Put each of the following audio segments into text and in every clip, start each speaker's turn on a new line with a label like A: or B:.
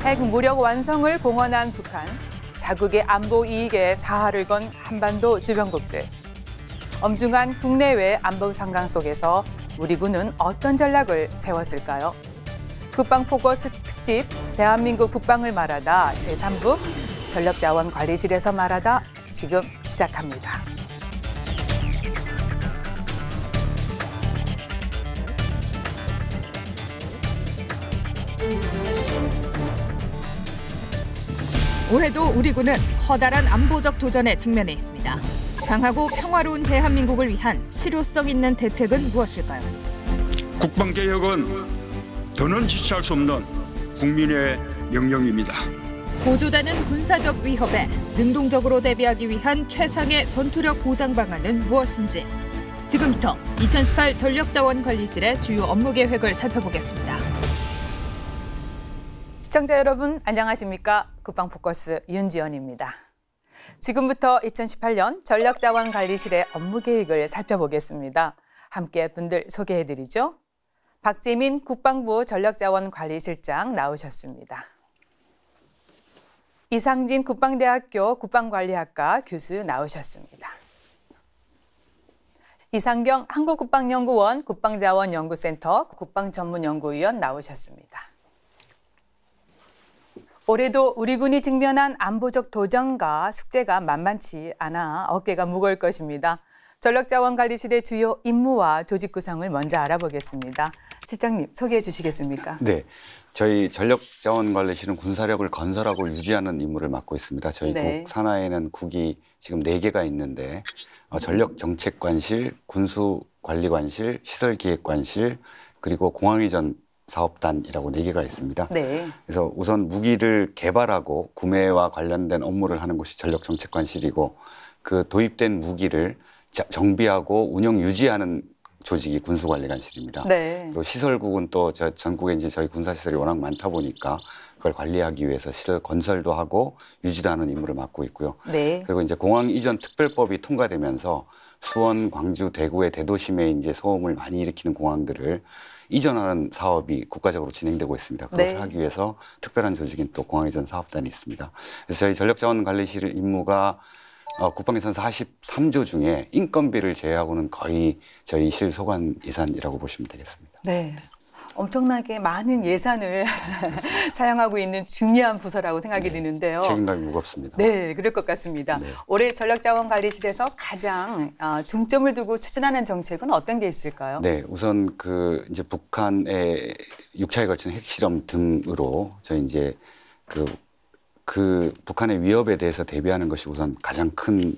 A: 핵 무력 완성을 공언한 북한, 자국의 안보 이익에 사활을 건 한반도 주변국들. 엄중한 국내외 안보 상황 속에서 우리 군은 어떤 전략을 세웠을까요? 국방포커스 특집 대한민국 국방을 말하다 제3부 전력자원관리실에서 말하다 지금 시작합니다.
B: 올해도 우리 군은 커다란 안보적 도전에 직면해 있습니다. 강하고 평화로운 대한민국을 위한 실효성 있는 대책은 무엇일까요?
C: 국방개혁은 더는 지체할 수 없는 국민의 명령입니다.
B: 고조되는 군사적 위협에 능동적으로 대비하기 위한 최상의 전투력 보장 방안은 무엇인지 지금부터 2018 전력자원관리실의 주요 업무 계획을 살펴보겠습니다.
A: 시청자 여러분 안녕하십니까? 국방포커스 윤지연입니다. 지금부터 2018년 전력자원관리실의 업무 계획을 살펴보겠습니다. 함께 분들 소개해드리죠. 박재민 국방부 전력자원관리실장 나오셨습니다. 이상진 국방대학교 국방관리학과 교수 나오셨습니다. 이상경 한국국방연구원 국방자원연구센터 국방전문연구위원 나오셨습니다. 올해도 우리 군이 직면한 안보적 도전과 숙제가 만만치 않아 어깨가 무거울 것입니다. 전력자원관리실의 주요 임무와 조직 구성을 먼저 알아보겠습니다. 실장님 소개해 주시겠습니까?
D: 네, 저희 전력자원관리실은 군사력을 건설하고 유지하는 임무를 맡고 있습니다. 저희 국 산하에는 국이 지금 4개가 있는데 전력정책관실, 군수관리관실, 시설기획관실, 그리고 공항이전 사업단이라고 4개가 있습니다. 네. 그래서 우선 무기를 개발하고 구매와 관련된 업무를 하는 곳이 전력정책관실이고 그 도입된 무기를 정비하고 운영 유지하는 조직이 군수관리관실입니다. 네. 그리고 시설국은 또 전국에 이제 저희 군사시설이 워낙 많다 보니까 그걸 관리하기 위해서 시설 건설도 하고 유지도 하는 임무를 맡고 있고요. 네. 그리고 이제 공항 이전 특별법이 통과되면서 수원, 광주, 대구의 대도심에 이제 소음을 많이 일으키는 공항들을 이전하는 사업이 국가적으로 진행되고 있습니다. 그것을 하기 위해서 특별한 조직인 또 공항이전 사업단이 있습니다. 그래서 저희 전력자원관리실 임무가 국방예산 43조 중에 인건비를 제외하고는 거의 저희 실 소관 예산이라고 보시면 되겠습니다. 네.
A: 엄청나게 많은 예산을 사용하고 있는 중요한 부서라고 생각이 드는데요.
D: 책임감이 무겁습니다.
A: 네, 그럴 것 같습니다. 네. 올해 전력자원관리실에서 가장 중점을 두고 추진하는 정책은 어떤 게 있을까요?
D: 네, 우선 이제 북한의 6차에 걸친 핵실험 등으로 저희 이제 그 북한의 위협에 대해서 대비하는 것이 우선 가장 큰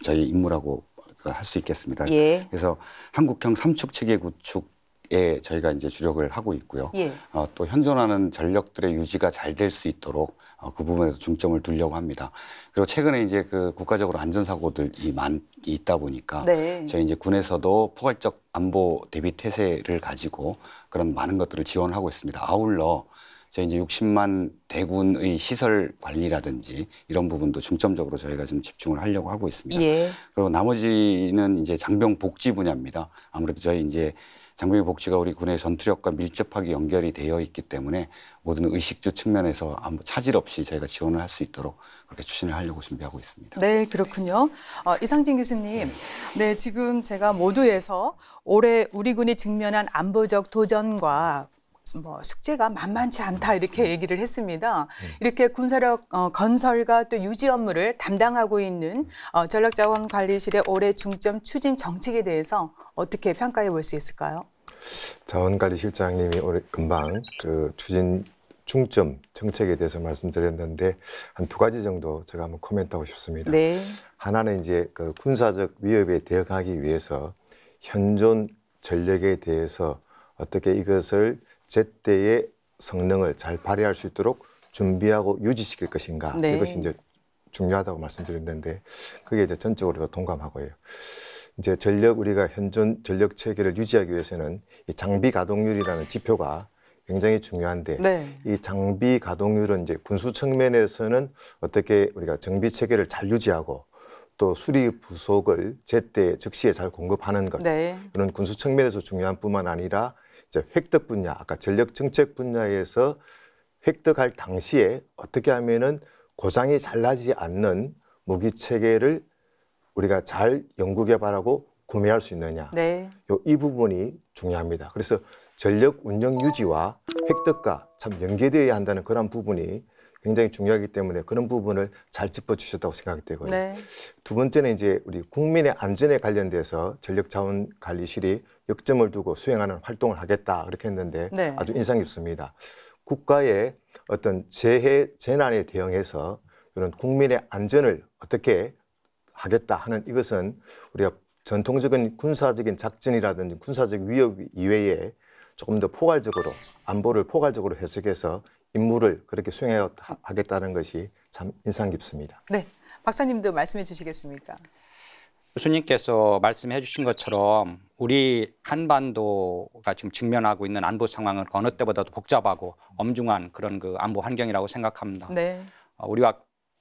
D: 저희 임무라고 할 수 있겠습니다. 예. 그래서 한국형 삼축 체계 구축에 저희가 이제 주력을 하고 있고요. 예. 또 현존하는 전력들의 유지가 잘 될 수 있도록 그 부분에서 중점을 두려고 합니다. 그리고 최근에 이제 그 국가적으로 안전사고들이 많이 있다 보니까 저희 이제 군에서도 포괄적 안보 대비 태세를 가지고 그런 많은 것들을 지원을 하고 있습니다. 아울러 저희 이제 60만 대군의 시설 관리라든지 이런 부분도 중점적으로 저희가 좀 집중을 하려고 하고 있습니다. 예. 그리고 나머지는 이제 장병 복지 분야입니다. 아무래도 저희 이제 장병 복지가 우리 군의 전투력과 밀접하게 연결이 되어 있기 때문에 모든 의식주 측면에서 아무 차질 없이 저희가 지원을 할 수 있도록 그렇게 추진을 하려고 준비하고 있습니다.
A: 네, 그렇군요. 이상진 교수님, 네, 지금 제가 모두에서 올해 우리 군이 직면한 안보적 도전과 숙제가 만만치 않다 이렇게 얘기를 했습니다. 이렇게 군사력 건설과 또 유지 업무를 담당하고 있는 전력자원관리실의 올해 중점 추진 정책에 대해서 어떻게 평가해 볼 수 있을까요?
E: 자원관리실장님이 올해 금방 그 추진 중점 정책에 대해서 말씀드렸는데 한 2가지 정도 제가 한번 코멘트하고 싶습니다. 네. 하나는 이제 그 군사적 위협에 대응하기 위해서 현존 전력에 대해서 어떻게 이것을 제때의 성능을 잘 발휘할 수 있도록 준비하고 유지시킬 것인가. 네. 이것이 이제 중요하다고 말씀드렸는데 그게 이제 전적으로 동감하고요. 이제 우리가 현존 전력 체계를 유지하기 위해서는 이 장비 가동률이라는 지표가 굉장히 중요한데 이 장비 가동률은 이제 군수 측면에서는 어떻게 우리가 정비 체계를 잘 유지하고 또 수리 부속을 제때 즉시에 잘 공급하는 것. 그런 군수 측면에서 중요한 뿐만 아니라 이제 획득 분야, 아까 전력 정책 분야에서 획득할 당시에 어떻게 하면은 고장이 잘 나지 않는 무기 체계를 우리가 잘 연구 개발하고 구매할 수 있느냐.
A: 네.
E: 이 부분이 중요합니다. 그래서 전력 운영 유지와 획득과 참 연계되어야 한다는 그런 부분이 굉장히 중요하기 때문에 그런 부분을 잘 짚어주셨다고 생각이 되고요.
A: 네.
E: 두 번째는 이제 우리 국민의 안전에 관련돼서 전력자원관리실이 역점을 두고 수행하는 활동을 하겠다 그렇게 했는데
A: 네.
E: 아주 인상 깊습니다. 국가의 어떤 재난에 대응해서 이런 국민의 안전을 어떻게 하겠다 하는 이것은 우리가 전통적인 군사적인 작전이라든지 군사적 위협 이외에 조금 더 포괄적으로 안보를 포괄적으로 해석해서 임무를 그렇게 수행하겠다는 것이 참 인상 깊습니다.
A: 네, 박사님도 말씀해 주시겠습니까?
F: 교수님께서 말씀해 주신 것처럼 우리 한반도가 지금 직면하고 있는 안보 상황은 어느 때보다도 복잡하고 엄중한 그런 그 안보 환경이라고 생각합니다.
A: 네.
F: 우리와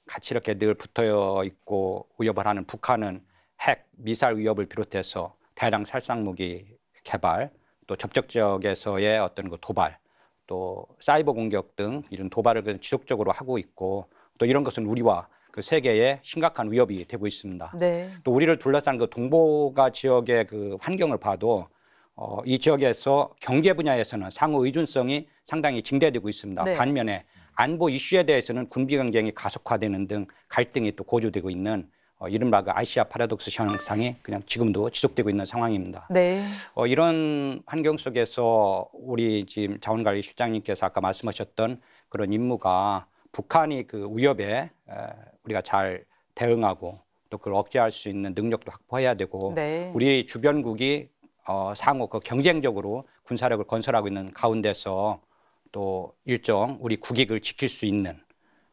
F: 같이 이렇게 늘 붙어 있고 위협을 하는 북한은 핵, 미사일 위협을 비롯해서 대량 살상무기 개발, 또 접촉 지역에서의 어떤 그 도발, 또 사이버 공격 등 이런 도발을 지속적으로 하고 있고 또 이런 것은 우리와 그 세계에 심각한 위협이 되고 있습니다.
A: 네.
F: 또 우리를 둘러싼 그 동북아 지역의 그 환경을 봐도 이 지역에서 경제 분야에서는 상호 의존성이 상당히 증대되고 있습니다.
A: 네.
F: 반면에 안보 이슈에 대해서는 군비 경쟁이 가속화되는 등 갈등이 또 고조되고 있는 이른바 그 아시아 파라독스 현상이 그냥 지금도 지속되고 있는 상황입니다.
A: 네.
F: 이런 환경 속에서 우리 지금 자원관리실장님께서 아까 말씀하셨던 그런 임무가 북한이 그 위협에 우리가 잘 대응하고 또 그걸 억제할 수 있는 능력도 확보해야 되고
A: 네.
F: 우리 주변국이 상호 그 경쟁적으로 군사력을 건설하고 있는 가운데서 또 일정 우리 국익을 지킬 수 있는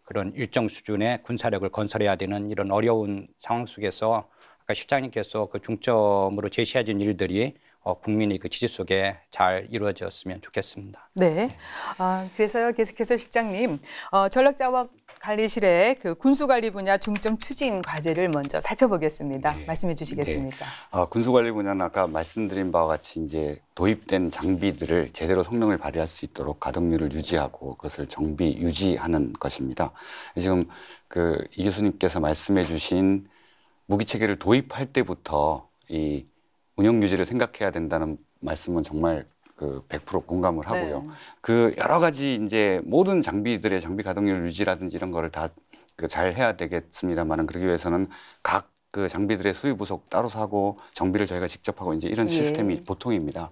F: 그런 일정 수준의 군사력을 건설해야 되는 이런 어려운 상황 속에서 아까 실장님께서 그 중점으로 제시해 준 일들이 국민의 그 지지 속에 잘 이루어졌으면 좋겠습니다.
A: 네. 그래서요, 계속해서 실장님, 전력자원관리실의 그 군수관리 분야 중점 추진 과제를 먼저 살펴보겠습니다.
D: 네.
A: 말씀해 주시겠습니까?
D: 네. 군수관리 분야는 아까 말씀드린 바와 같이 이제 도입된 장비들을 제대로 성능을 발휘할 수 있도록 가동률을 유지하고 그것을 정비 유지하는 것입니다. 지금 이 교수님께서 말씀해주신 무기 체계를 도입할 때부터 이 운영 유지를 생각해야 된다는 말씀은 정말 100% 공감을 하고요.
A: 네.
D: 그 여러 가지 이제 모든 장비들의 장비 가동률 유지라든지 이런 거를 다 잘 해야 되겠습니다만은 그러기 위해서는 각 그 장비들의 수리 부속 따로 사고 정비를 저희가 직접 하고 이제 이런 시스템이 보통입니다.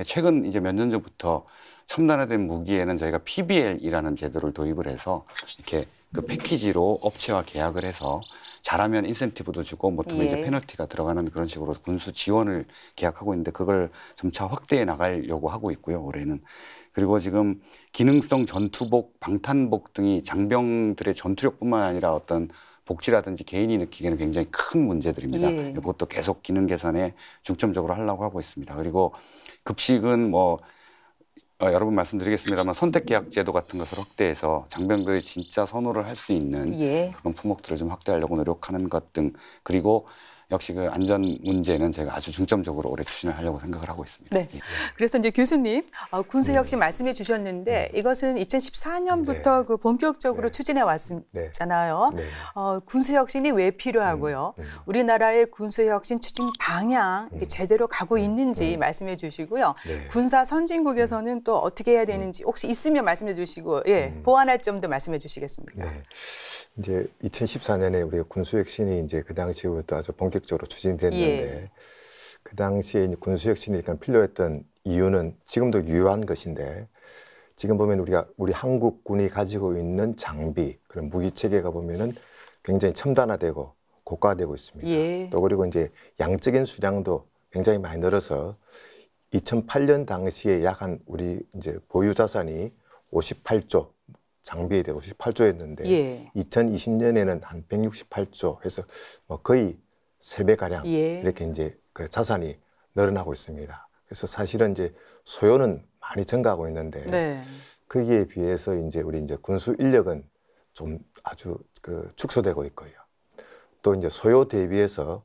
D: 최근 이제 몇 년 전부터 첨단화된 무기에는 저희가 PBL이라는 제도를 도입을 해서 이렇게 그 패키지로 업체와 계약을 해서 잘하면 인센티브도 주고 못하면 이제 페널티가 들어가는 그런 식으로 군수 지원을 계약하고 있는데 그걸 점차 확대해 나가려고 하고 있고요, 올해는. 그리고 지금 기능성 전투복, 방탄복 등이 장병들의 전투력뿐만 아니라 어떤 복지라든지 개인이 느끼기에는 굉장히 큰 문제들입니다. 이것도 계속 기능 개선에 중점적으로 하려고 하고 있습니다. 그리고 급식은 여러 번 말씀드리겠습니다만 선택계약 제도 같은 것을 확대해서 장병들이 진짜 선호를 할 수 있는 그런 품목들을 좀 확대하려고 노력하는 것 등 그리고 역시 그 안전 문제는 제가 아주 중점적으로 올해 추진을 하려고 생각을 하고 있습니다.
A: 네. 그래서 이제 교수님 군수혁신 말씀해 주셨는데 이것은 2014년부터 그 본격적으로 추진해 왔잖아요. 군수혁신이 왜 필요하고요? 우리나라의 군수혁신 추진 방향 제대로 가고 있는지 말씀해 주시고요. 군사 선진국에서는 또 어떻게 해야 되는지 혹시 있으면 말씀해 주시고 보완할 점도 말씀해 주시겠습니까?
E: 네. 이제 2014년에 우리가 군수혁신이 이제 그 당시부터 아주 본격적으로 추진됐는데 그 당시에 군수혁신이 일단 필요했던 이유는 지금도 유효한 것인데 지금 보면 우리 한국군이 가지고 있는 장비 그런 무기 체계가 보면은 굉장히 첨단화되고 고가되고 있습니다. 또 그리고 이제 양적인 수량도 굉장히 많이 늘어서 2008년 당시에 약 한 우리 이제 보유 자산이 58조 장비에 대해 58조였는데 2020년에는 한 168조 해서 거의 3배가량 이렇게 이제 그 자산이 늘어나고 있습니다. 그래서 사실은 이제 소요는 많이 증가하고 있는데 거기에 비해서 이제 우리 이제 군수 인력은 좀 아주 축소되고 있고요. 또 이제 소요 대비해서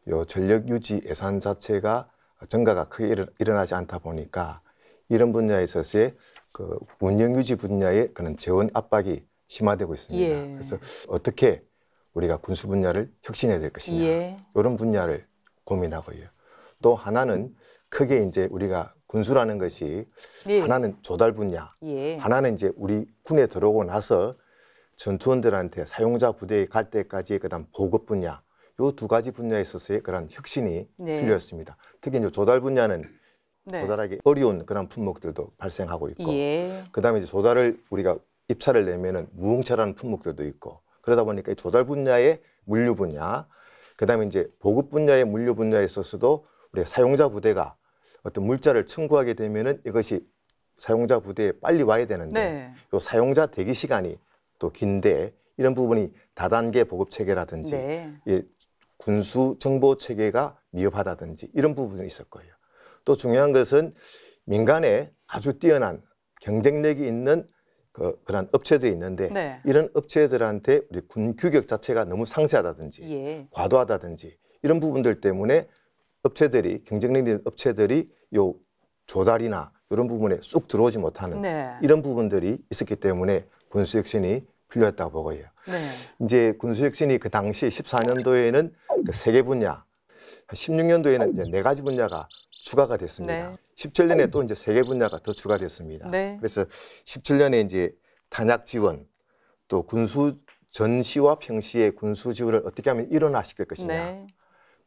E: 요 전력 유지 예산 자체가 증가가 크게 일어나지 않다 보니까 이런 분야에 있어서의 그 운영 유지 분야의 그런 재원 압박이 심화되고 있습니다.
A: 예.
E: 그래서 어떻게 우리가 군수 분야를 혁신해야 될 것이냐
A: 예.
E: 이런 분야를 고민하고요. 또 하나는 크게 이제 우리가 군수라는 것이
A: 예.
E: 하나는 조달 분야,
A: 예.
E: 하나는 이제 우리 군에 들어오고 나서 전투원들한테 사용자 부대에 갈 때까지 그다음 보급 분야, 요 두 가지 분야에 있어서의 그런 혁신이
A: 네.
E: 필요했습니다. 특히 이제 조달 분야는
A: 네.
E: 조달하기 어려운 그런 품목들도 발생하고 있고,
A: 예.
E: 그다음에 이제 조달을 우리가 입찰을 내면은 무응찰하는 품목들도 있고, 그러다 보니까 이 조달 분야의 물류 분야, 그다음에 이제 보급 분야의 물류 분야에 있어서도 우리 사용자 부대가 어떤 물자를 청구하게 되면은 이것이 사용자 부대에 빨리 와야 되는데,
A: 네.
E: 요 사용자 대기 시간이 또 긴데 이런 부분이 다단계 보급 체계라든지
A: 네.
E: 예, 군수 정보 체계가 미흡하다든지 이런 부분이 있을 거예요. 또 중요한 것은 민간에 아주 뛰어난 경쟁력이 있는 그런 업체들이 있는데
A: 네.
E: 이런 업체들한테 우리 군 규격 자체가 너무 상세하다든지
A: 예.
E: 과도하다든지 이런 부분들 때문에 업체들이 경쟁력 있는 업체들이 요 조달이나 이런 부분에 쑥 들어오지 못하는
A: 네.
E: 이런 부분들이 있었기 때문에 군수 혁신이 필요했다고 보고요.
A: 네.
E: 이제 군수 혁신이 그 당시 14년도에는 그 3개 분야, 16년도에는 이제 4가지 분야가 추가가 됐습니다.
A: 네.
E: 17년에 또 이제 3개 분야가 더 추가됐습니다.
A: 네.
E: 그래서 17년에 이제 탄약 지원, 또 군수 전시와 평시에 군수 지원을 어떻게 하면 일원화시킬 것이냐,
A: 네.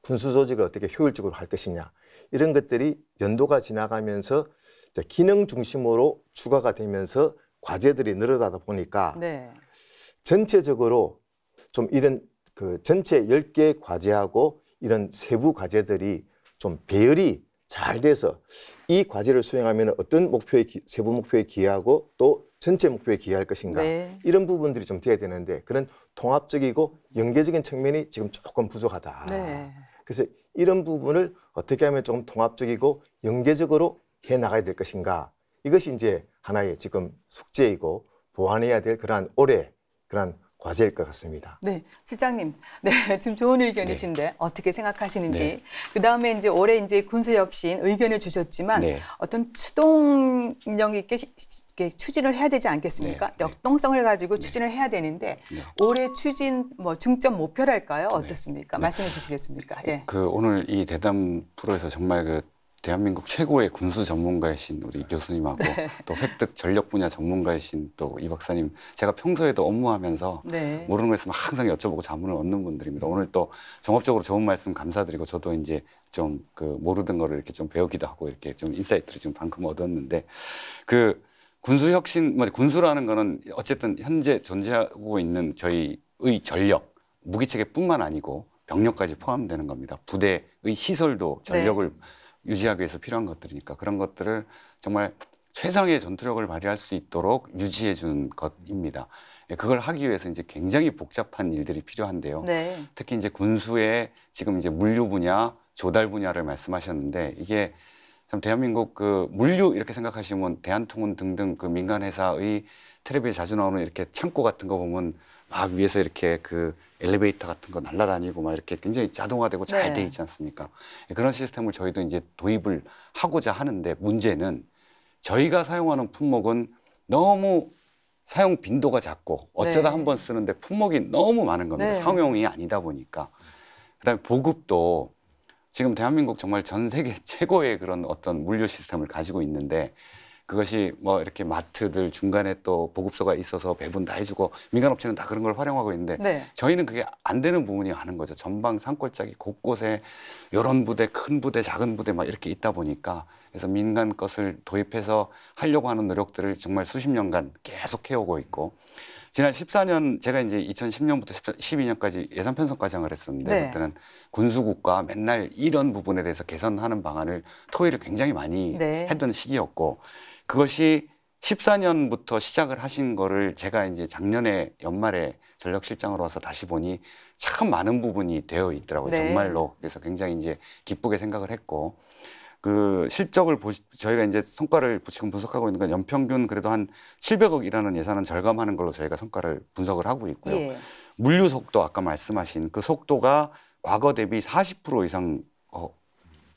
E: 군수 조직을 어떻게 효율적으로 할 것이냐, 이런 것들이 연도가 지나가면서 이제 기능 중심으로 추가가 되면서 과제들이 늘어나다 보니까
A: 네.
E: 전체적으로 좀 이런 그 전체 10개 과제하고 이런 세부 과제들이 좀 배열이 잘 돼서 이 과제를 수행하면 어떤 목표에 세부 목표에 기여하고 또 전체 목표에 기여할 것인가,
A: 네.
E: 이런 부분들이 좀 돼야 되는데 그런 통합적이고 연계적인 측면이 지금 조금 부족하다.
A: 네.
E: 그래서 이런 부분을 어떻게 하면 조금 통합적이고 연계적으로 해 나가야 될 것인가, 이것이 이제 하나의 지금 숙제이고 보완해야 될 그러한 올해 그러한 과제일 것 같습니다.
A: 네, 실장님, 네, 지금 좋은 의견이신데 어떻게 생각하시는지.
D: 네.
A: 그 다음에 이제 올해 이제 군수혁신 의견을 주셨지만
D: 네.
A: 어떤 추동력 있게 추진을 해야 되지 않겠습니까?
D: 네. 네.
A: 역동성을 가지고 추진을 해야 되는데
D: 네.
A: 올해 추진 뭐 중점 목표랄까요? 어떻습니까?
D: 네.
A: 말씀해 주시겠습니까? 예.
D: 그 오늘 이 대담 프로에서 정말 그 대한민국 최고의 군수 전문가이신 우리 교수님하고
A: 네.
D: 또 획득 전력 분야 전문가이신 또 이 박사님, 제가 평소에도 업무하면서
A: 네.
D: 모르는 거 있으면 항상 여쭤보고 자문을 얻는 분들입니다. 오늘 또 종합적으로 좋은 말씀 감사드리고, 저도 이제 좀 그 모르던 거를 이렇게 좀 배우기도 하고 이렇게 좀 인사이트를 지금 방금 얻었는데, 그 군수 혁신, 뭐 군수라는 거는 어쨌든 현재 존재하고 있는 저희의 전력, 무기체계뿐만 아니고 병력까지 포함되는 겁니다. 부대의 시설도 전력을 유지하기 위해서 필요한 것들이니까 그런 것들을 정말 최상의 전투력을 발휘할 수 있도록 유지해 주는 것입니다. 그걸 하기 위해서 이제 굉장히 복잡한 일들이 필요한데요.
A: 네.
D: 특히 이제 군수의 지금 이제 물류 분야, 조달 분야를 말씀하셨는데, 이게 참 대한민국 그 물류 이렇게 생각하시면 대한통운 등등 그 민간 회사의 텔레비에 자주 나오는 이렇게 창고 같은 거 보면 막 위에서 이렇게 그 엘리베이터 같은 거 날아다니고 막 이렇게 굉장히 자동화되고 잘 돼 있지 않습니까? 그런 시스템을 저희도 이제 도입을 하고자 하는데, 문제는 저희가 사용하는 품목은 너무 사용 빈도가 작고 어쩌다 한 번 쓰는데 품목이 너무 많은 겁니다.
A: 네.
D: 상용이 아니다 보니까. 그다음에 보급도 지금 대한민국 정말 전 세계 최고의 그런 어떤 물류 시스템을 가지고 있는데, 그것이 뭐 이렇게 마트들 중간에 또 보급소가 있어서 배분 다 해주고 민간 업체는 다 그런 걸 활용하고 있는데
A: 네.
D: 저희는 그게 안 되는 부분이 많은 거죠. 전방 산골짜기 곳곳에 요런 부대, 큰 부대, 작은 부대 막 이렇게 있다 보니까, 그래서 민간 것을 도입해서 하려고 하는 노력들을 정말 수십 년간 계속 해오고 있고, 지난 14년 제가 이제 2010년부터 12년까지 예산 편성 과정을 했었는데,
A: 네.
D: 그때는 군수국과 맨날 이런 부분에 대해서 개선하는 방안을 토의를 굉장히 많이 했던 시기였고, 그것이 14년부터 시작을 하신 거를 제가 이제 작년에 연말에 전력실장으로 와서 다시 보니 참 많은 부분이 되어 있더라고요.
A: 네.
D: 정말로. 그래서 굉장히 이제 기쁘게 생각을 했고, 그 실적을 저희가 이제 성과를 지금 분석하고 있는 건 연평균 그래도 한 700억이라는 예산은 절감하는 걸로 저희가 성과를 분석을 하고 있고요.
A: 예.
D: 물류 속도, 아까 말씀하신 그 속도가 과거 대비 40% 이상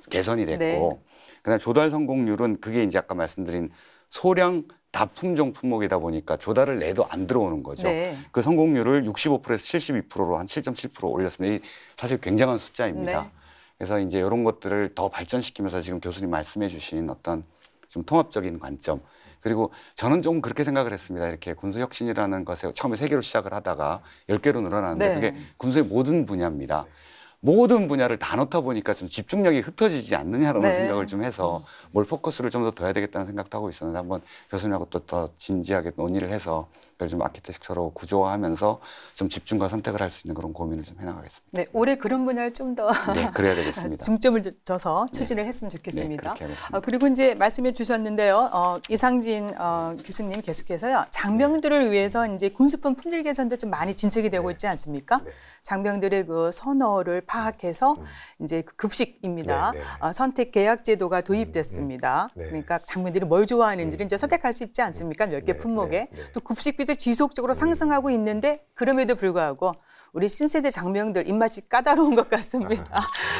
D: 개선이 됐고, 그다음에 조달 성공률은 그게 이제 아까 말씀드린 소량 다 품종 품목이다 보니까 조달을 내도 안 들어오는 거죠.
A: 네.
D: 그 성공률을 65%에서 72%로 한 7.7% 올렸습니다. 이 사실 굉장한 숫자입니다.
A: 네.
D: 그래서 이제 이런 것들을 더 발전시키면서 지금 교수님 말씀해 주신 어떤 좀 통합적인 관점, 그리고 저는 좀 그렇게 생각을 했습니다. 이렇게 군수혁신이라는 것에 처음에 3개로 시작을 하다가 10개로 늘어나는데
A: 네.
D: 그게 군수의 모든 분야입니다. 모든 분야를 다 넣다 보니까 좀 집중력이 흩어지지 않느냐라는
A: 네.
D: 생각을 좀 해서 뭘 포커스를 좀 더 둬야 되겠다는 생각도 하고 있었는데 한번 교수님하고 또 더 진지하게 논의를 해서 그걸 좀 아키텍처로 구조화하면서 좀 집중과 선택을 할 수 있는 그런 고민을 좀 해나가겠습니다.
A: 네, 올해 그런 분야를 좀 더
D: 네, 그래야 되겠습니다.
A: 중점을 둬서 추진을 했으면 좋겠습니다.
D: 네, 그렇게 하겠습니다.
A: 그리고 이제 말씀해 주셨는데요. 이상진 교수님 계속해서요. 장병들을 위해서 이제 군수품 품질 개선도 좀 많이 진척이 되고 있지 않습니까?
E: 네.
A: 장병들의 그 선호를 파악해서 이제 그 급식입니다.
E: 네, 네.
A: 선택 계약 제도가 도입됐습니다.
E: 네.
A: 그러니까 장병들이 뭘 좋아하는지를 이제 선택할 수 있지 않습니까? 몇 개
E: 네,
A: 품목에.
E: 네, 네.
A: 또 급식비도 지속적으로 상승하고 있는데 그럼에도 불구하고 우리 신세대 장병들 입맛이 까다로운 것 같습니다.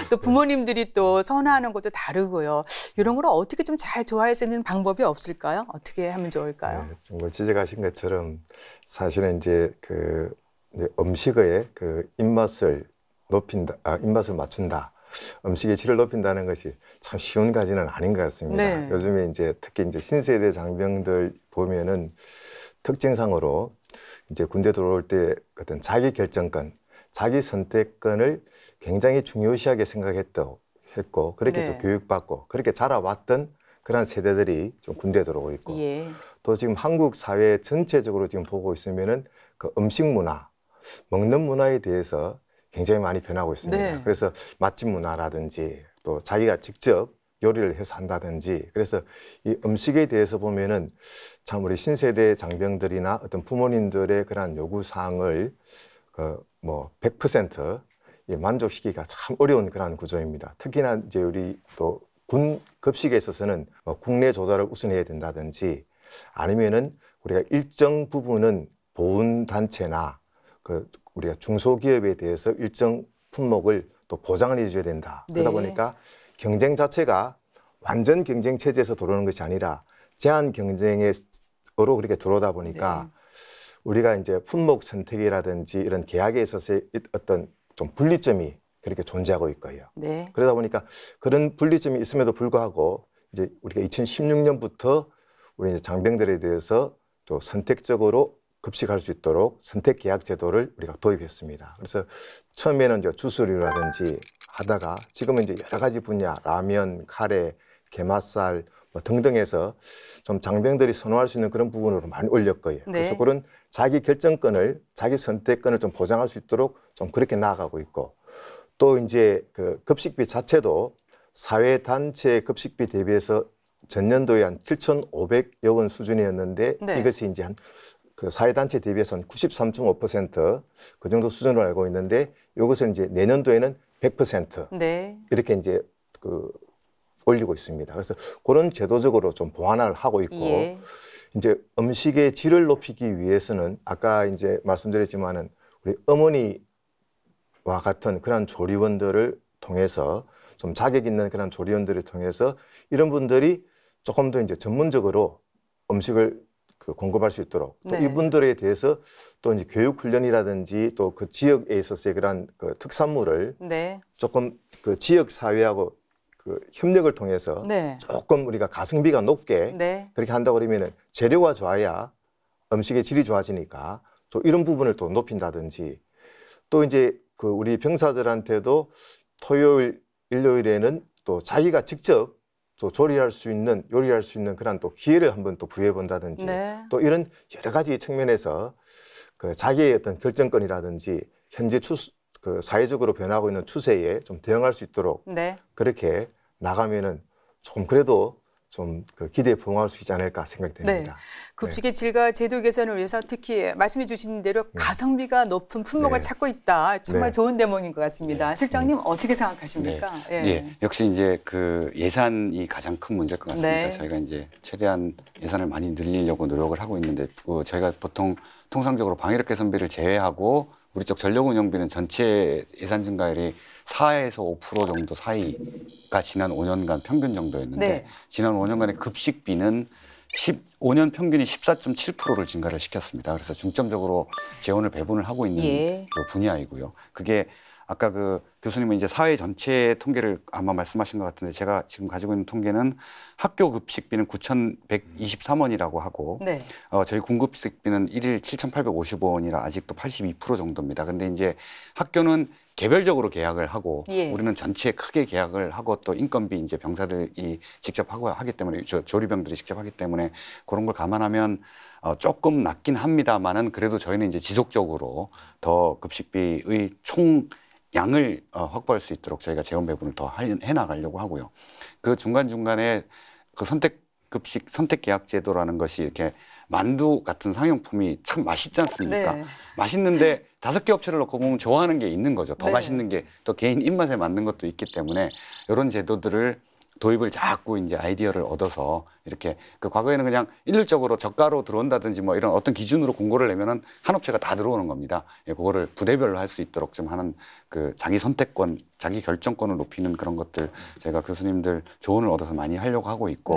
A: 또 부모님들이 또 선호하는 것도 다르고요. 이런 걸 어떻게 좀 잘 조화할 수 있는 방법이 없을까요? 어떻게 하면 좋을까요?
E: 네, 정말 지적하신 것처럼 사실은 이제 그 음식의 그 입맛을 높인다, 입맛을 맞춘다. 음식의 질을 높인다는 것이 참 쉬운 과제는 아닌 것 같습니다.
A: 네.
E: 요즘에 이제 특히 이제 신세대 장병들 보면은 특징상으로 이제 군대 들어올 때 어떤 자기 결정권, 자기 선택권을 굉장히 중요시하게 생각했고 그렇게
A: 네.
E: 또 교육받고 그렇게 자라왔던 그런 세대들이 좀 군대에 들어오고 있고
A: 예.
E: 또 지금 한국 사회 전체적으로 지금 보고 있으면은 그 음식 문화, 먹는 문화에 대해서 굉장히 많이 변하고 있습니다.
A: 네.
E: 그래서 맛집 문화라든지 또 자기가 직접 요리를 해서 한다든지 그래서 이 음식에 대해서 보면은 참 우리 신세대 장병들이나 어떤 부모님들의 그런 요구 사항을 뭐 100% 만족시키기가 참 어려운 그런 구조입니다. 특히나 이제 우리 또 군 급식에 있어서는 국내 조달을 우선해야 된다든지 아니면은 우리가 일정 부분은 보훈단체나 그 우리가 중소기업에 대해서 일정 품목을 또 보장을 해줘야 된다.
A: 네.
E: 그러다 보니까 경쟁 자체가 완전 경쟁 체제에서 들어오는 것이 아니라 제한 경쟁으로 그렇게 들어오다 보니까
A: 네.
E: 우리가 이제 품목 선택이라든지 이런 계약에 있어서의 어떤 좀 분리점이 그렇게 존재하고 있고요.
A: 네.
E: 그러다 보니까 그런 분리점이 있음에도 불구하고 이제 우리가 2016년부터 우리 이제 장병들에 대해서 또 선택적으로 급식할 수 있도록 선택 계약 제도를 우리가 도입했습니다. 그래서 처음에는 이제 주스류라든지 하다가 지금은 이제 여러 가지 분야, 라면, 카레, 게맛살 뭐 등등해서 좀 장병들이 선호할 수 있는 그런 부분으로 많이 올렸고요.
A: 네.
E: 그래서 그런 자기 결정권을, 자기 선택권을 좀 보장할 수 있도록 좀 그렇게 나아가고 있고 또 이제 그 급식비 자체도 사회단체 급식비 대비해서 전년도에 한 7,500여 원 수준이었는데
A: 네.
E: 이것이 이제 한 그 사회단체 대비해서 한 93.5% 정도 수준으로 알고 있는데 이것을 이제 내년도에는 100%
A: 네.
E: 이렇게 이제 그 올리고 있습니다. 그래서 그런 제도적으로 좀 보완을 하고 있고
A: 예.
E: 이제 음식의 질을 높이기 위해서는 아까 이제 말씀드렸지만은 우리 어머니와 같은 그런 조리원들을 통해서 좀 자격 있는 그런 조리원들을 통해서 이런 분들이 조금 더 이제 전문적으로 음식을 공급할 수 있도록 또
A: 네.
E: 이분들에 대해서 또 이제 교육 훈련이라든지 또 그 지역에 있어서의 그런 그 특산물을
A: 네.
E: 조금 그 지역 사회하고 그 협력을 통해서
A: 네.
E: 조금 우리가 가성비가 높게
A: 네.
E: 그렇게 한다고 그러면은 재료가 좋아야 음식의 질이 좋아지니까 또 이런 부분을 또 높인다든지 또 이제 그 우리 병사들한테도 토요일, 일요일에는 또 자기가 직접 또 요리할 수 있는 그런 또 기회를 한번 또 부여해 본다든지
A: 네.
E: 또 이런 여러 가지 측면에서 그 자기의 어떤 결정권이라든지 현재 그 사회적으로 변하고 있는 추세에 좀 대응할 수 있도록
A: 네.
E: 그렇게 나가면은 조금 그래도 좀 그 기대에 부응할 수 있지 않을까 생각이 됩니다.
A: 급식의 질과 제도 개선을 위해서 특히 말씀해 주신 대로 가성비가 높은 품목을
E: 네.
A: 찾고 있다. 정말
E: 네.
A: 좋은 대목인 것 같습니다. 실장님 어떻게 생각하십니까?
D: 네. 네. 역시 이제 그 예산이 가장 큰 문제일 것 같습니다.
A: 네.
D: 저희가 이제 최대한 예산을 많이 늘리려고 노력을 하고 있는데 저희가 보통 통상적으로 방위력 개선비를 제외하고 우리 쪽 전력 운영비는 전체 예산 증가율이 4에서 5% 정도 사이가 지난 5년간 평균 정도였는데
A: 네.
D: 지난 5년간의 급식비는 15년 평균이 14.7%를 증가를 시켰습니다. 그래서 중점적으로 재원을 배분을 하고 있는 그 분야이고요. 그게 아까 그 교수님은 이제 사회 전체 통계를 아마 말씀하신 것 같은데 제가 지금 가지고 있는 통계는 학교 급식비는 9,123원이라고 하고 저희 군급식비는 1일 7,855원이라 아직도 82% 정도입니다. 근데 이제 학교는 개별적으로 계약을 하고 우리는 전체 크게 계약을 하고 또 인건비 이제 병사들이 직접 하기 때문에 조리병들이 직접 하기 때문에 그런 걸 감안하면 조금 낮긴 합니다만은 그래도 저희는 이제 지속적으로 더 급식비의 총 양을 확보할 수 있도록 저희가 재원 배분을 더 해나가려고 하고요. 그 중간중간에 그 선택급식 선택계약제도라는 것이 이렇게 만두 같은 상용품이 참 맛있지 않습니까? 맛있는데 5개 업체를 놓고 보면 좋아하는 게 있는 거죠. 더 맛있는 게 또 개인 입맛에 맞는 것도 있기 때문에 이런 제도들을 도입을 자꾸 이제 아이디어를 얻어서 이렇게 그 과거에는 그냥 일률적으로 저가로 들어온다든지 뭐 이런 어떤 기준으로 공고를 내면은 한 업체가 다 들어오는 겁니다. 그거를 부대별로 할 수 있도록 좀 하는 그 자기 선택권, 자기 결정권을 높이는 그런 것들 저희가 교수님들 조언을 얻어서 많이 하려고 하고 있고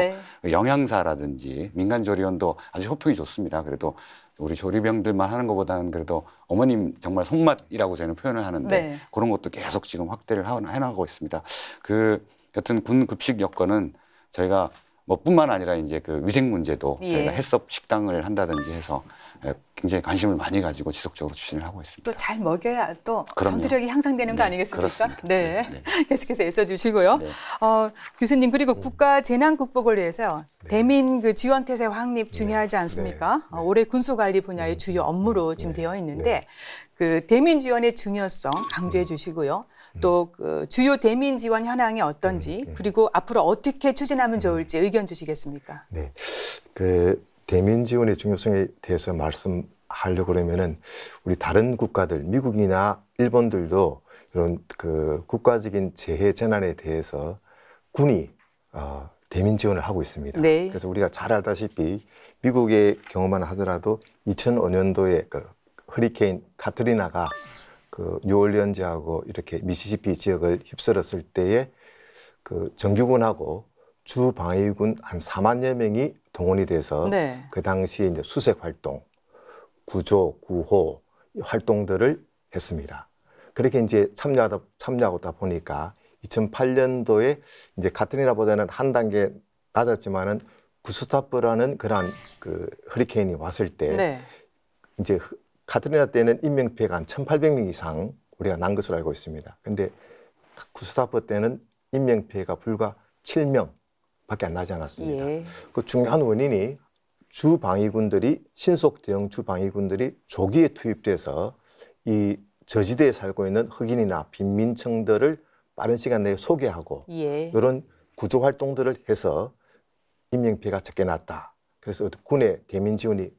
D: 영양사라든지 민간 조리원도 아주 호평이 좋습니다. 그래도 우리 조리병들만 하는 것보다는 그래도 어머님 정말 손맛이라고 저희는 표현을 하는데 그런 것도 계속 지금 확대를 해나가고 있습니다. 여튼 군 급식 여건은 저희가 뭐뿐만 아니라 이제 그 위생 문제도 저희가 해썹 식당을 한다든지 해서 굉장히 관심을 많이 가지고 지속적으로 추진을 하고 있습니다.
A: 또 잘 먹여야 또
D: 그럼요.
A: 전투력이 향상되는 거 아니겠습니까?
D: 그렇습니다.
A: 계속해서 애써주시고요. 교수님 그리고 국가 재난 극복을 위해서 대민 그 지원 태세 확립 중요하지 않습니까? 올해 군수관리 분야의 주요 업무로 지금 되어 있는데 그 대민 지원의 중요성 강조해 주시고요. 또 그 주요 대민 지원 현황이 어떤지 그리고 앞으로 어떻게 추진하면 좋을지 의견 주시겠습니까?
E: 네, 그 대민 지원의 중요성에 대해서 말씀하려고 그러면은 우리 다른 국가들, 미국이나 일본들도 이런 그 국가적인 재해 재난에 대해서 군이 대민 지원을 하고 있습니다. 그래서 우리가 잘 알다시피 미국의 경험만 하더라도 2005년도에 그 허리케인 카트리나가 그 뉴올리언즈하고 이렇게 미시시피 지역을 휩쓸었을 때에 그 정규군하고 주 방위군 한 4만여 명이 동원이 돼서 그 당시에 이제 수색 활동, 구조, 구호 활동들을 했습니다. 그렇게 이제 참여하다 보니까 2008년도에 이제 카트리나보다는 한 단계 낮았지만은 구스타프라는 그러한 그 허리케인이 왔을 때 이제 카트리나 때는 인명피해가 한 1,800명 이상 우리가 난 것으로 알고 있습니다. 근데 구스타프 때는 인명피해가 불과 7명밖에 안 나지 않았습니다. 그 중요한 원인이 주방위군들이 신속 대응 주방위군들이 조기에 투입돼서 이 저지대에 살고 있는 흑인이나 빈민층들을 빠른 시간 내에 소개하고 이런 구조 활동들을 해서 인명피해가 적게 났다. 그래서 군의 대민 지원이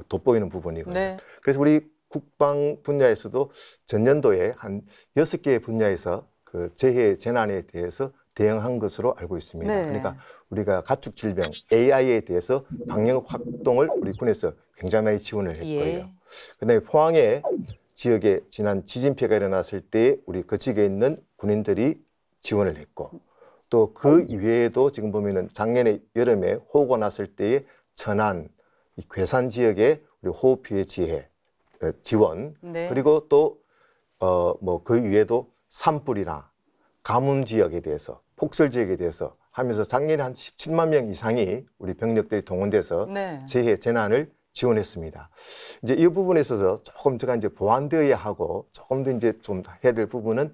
E: 돋보이는 부분이거든요. 그래서 우리 국방 분야에서도 전년도에 한 6개의 분야에서 그 재해 재난에 대해서 대응한 것으로 알고 있습니다. 그러니까 우리가 가축 질병 AI에 대해서 방역 활동을 우리 군에서 굉장히 많이 지원을 했고요. 그다음에 포항에 지역에 지난 지진 피해가 일어났을 때 우리 그 지역에 있는 군인들이 지원을 했고 또 그 이외에도 지금 보면은 작년에 여름에 호우가 났을 때에 천안 이 괴산 지역의 우리 호우 피해 지원 그리고 또 뭐 그 위에도 산불이나 가뭄 지역에 대해서 폭설 지역에 대해서 하면서 작년에 한 17만 명 이상이 우리 병력들이 동원돼서 재해 재난을 지원했습니다. 이제 이 부분에 있어서 조금 제가 이제 보완되어야 하고 조금 더 이제 좀 해야 될 부분은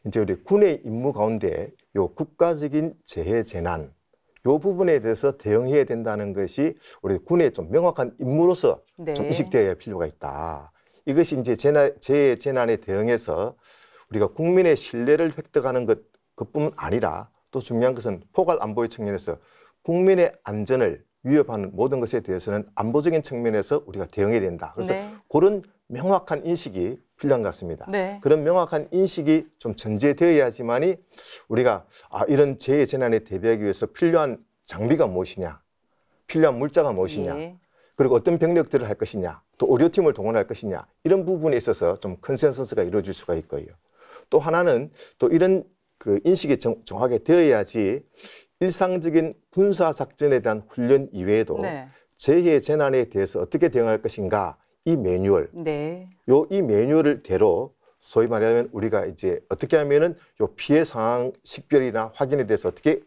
E: 이제 우리 군의 임무 가운데 요 국가적인 재해 재난 이 부분에 대해서 대응해야 된다는 것이 우리 군의 좀 명확한 임무로서 좀 인식되어야 할 필요가 있다. 이것이 이제 재해 재난에 대응해서 우리가 국민의 신뢰를 획득하는 그뿐 아니라 또 중요한 것은 포괄 안보의 측면에서 국민의 안전을 위협하는 모든 것에 대해서는 안보적인 측면에서 우리가 대응해야 된다. 그래서 그런 명확한 인식이 필요한 것 같습니다. 그런 명확한 인식이 좀 전제되어야지만이 우리가 이런 재해 재난에 대비하기 위해서 필요한 장비가 무엇이냐, 필요한 물자가 무엇이냐, 그리고 어떤 병력들을 할 것이냐, 또 의료팀을 동원할 것이냐 이런 부분에 있어서 좀 컨센서스가 이루어질 수가 있고요. 또 하나는 또 이런 그 인식이 정확하게 되어야지 일상적인 군사 작전에 대한 훈련 이외에도
A: 네.
E: 재해 재난에 대해서 어떻게 대응할 것인가 이 매뉴얼,
A: 네.
E: 이 매뉴얼을 대로 소위 말하면 우리가 이제 어떻게 하면은 요 피해 상황 식별이나 확인에 대해서 어떻게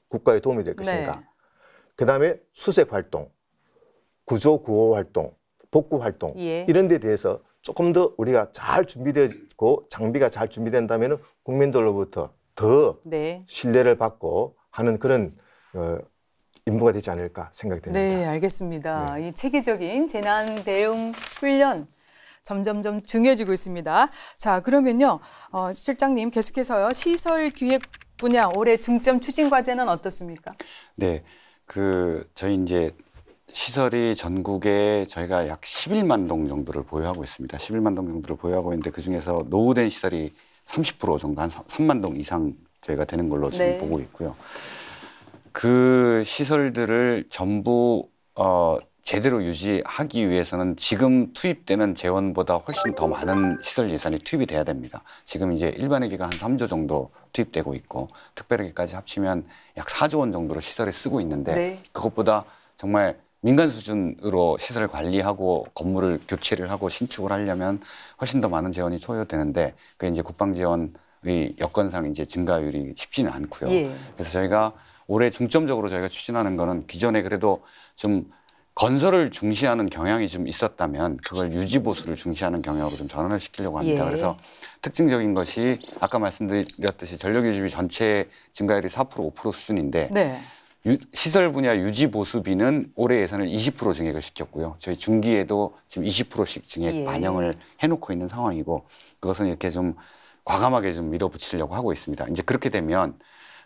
E: 국가에 도움이 될 것인가.
A: 네.
E: 그다음에 수색 활동, 구조 구호 활동, 복구 활동
A: 예.
E: 이런 데 대해서 조금 더 우리가 잘 준비되고 장비가 잘 준비된다면 국민들로부터 더
A: 네.
E: 신뢰를 받고 하는 그런 임무가 되지 않을까 생각이 됩니다.
A: 네, 알겠습니다. 이 체계적인 재난 대응 훈련 점점점 중요해지고 있습니다. 자, 그러면요, 실장님 계속해서요. 시설 기획 분야 올해 중점 추진 과제는 어떻습니까?
D: 네, 저희 이제 시설이 전국에 저희가 약 11만 동 정도를 보유하고 있습니다. 11만 동 정도를 보유하고 있는데 그 중에서 노후된 시설이 30% 정도, 한 3만 동 이상 저희가 되는 걸로 지금
A: 네.
D: 보고 있고요. 그 시설들을 전부 제대로 유지하기 위해서는 지금 투입되는 재원보다 훨씬 더 많은 시설 예산이 투입이 돼야 됩니다. 지금 이제 일반회계가 한 3조 정도 투입되고 있고 특별회계까지 합치면 약 4조 원 정도로 시설에 쓰고 있는데
A: 네. 그것보다
D: 정말 민간 수준으로 시설을 관리하고 건물을 교체를 하고 신축을 하려면 훨씬 더 많은 재원이 소요되는데 그게 이제 국방 지원의 여건상 이제 증가율이 쉽지는 않고요.
A: 예.
D: 그래서 저희가 올해 중점적으로 저희가 추진하는 거는 기존에 그래도 좀 건설을 중시하는 경향이 좀 있었다면 그걸 유지 보수를 중시하는 경향으로 좀 전환을 시키려고 합니다.
A: 예.
D: 그래서 특징적인 것이 아까 말씀드렸듯이 전력 유지비 전체 증가율이 4% 5% 수준인데
A: 네.
D: 시설 분야 유지 보수비는 올해 예산을 20% 증액을 시켰고요. 저희 중기에도 지금 20%씩 증액
A: 예.
D: 반영을 해놓고 있는 상황이고 그것은 이렇게 좀 과감하게 좀 밀어붙이려고 하고 있습니다. 이제 그렇게 되면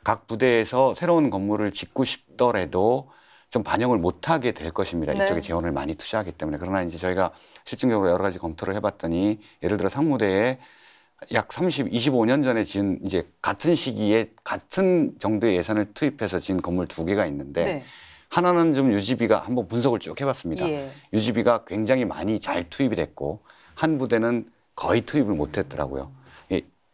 D: 각 부대에서 새로운 건물을 짓고 싶더라도 좀 반영을 못하게 될 것입니다.
A: 네.
D: 이쪽에 재원을 많이 투자하기 때문에. 그러나 이제 저희가 실증적으로 여러 가지 검토를 해봤더니 예를 들어 상무대에 약 25년 전에 지은 이제 같은 시기에 같은 정도의 예산을 투입해서 지은 건물 2개가 있는데
A: 네.
D: 하나는 좀 유지비가 한번 분석을 쭉 해봤습니다.
A: 예.
D: 유지비가 굉장히 많이 잘 투입이 됐고 한 부대는 거의 투입을 못했더라고요.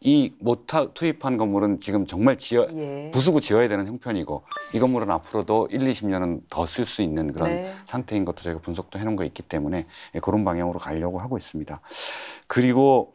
D: 이 못 투입한 건물은 지금 정말
A: 예.
D: 부수고 지어야 되는 형편이고 이 건물은 앞으로도 1, 20년은 더 쓸 수 있는 그런
A: 네.
D: 상태인 것도 저희가 분석도 해놓은 거 있기 때문에 그런 방향으로 가려고 하고 있습니다. 그리고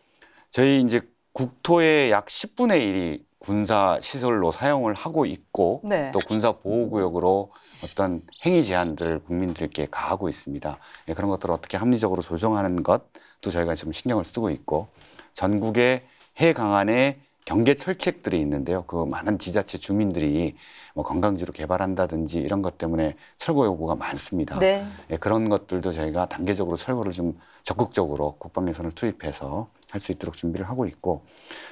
D: 저희 이제 국토의 약 10분의 1이 군사 시설로 사용을 하고 있고
A: 네.
D: 또 군사 보호구역으로 어떤 행위 제한들을 국민들께 가하고 있습니다. 그런 것들을 어떻게 합리적으로 조정하는 것도 저희가 지금 신경을 쓰고 있고 전국에 해 강안에 경계 철책들이 있는데요. 그 많은 지자체 주민들이 뭐 관광지로 개발한다든지 이런 것 때문에 철거 요구가 많습니다.
A: 네.
D: 그런 것들도 저희가 단계적으로 철거를 좀 적극적으로 국방 예산을 투입해서 할 수 있도록 준비를 하고 있고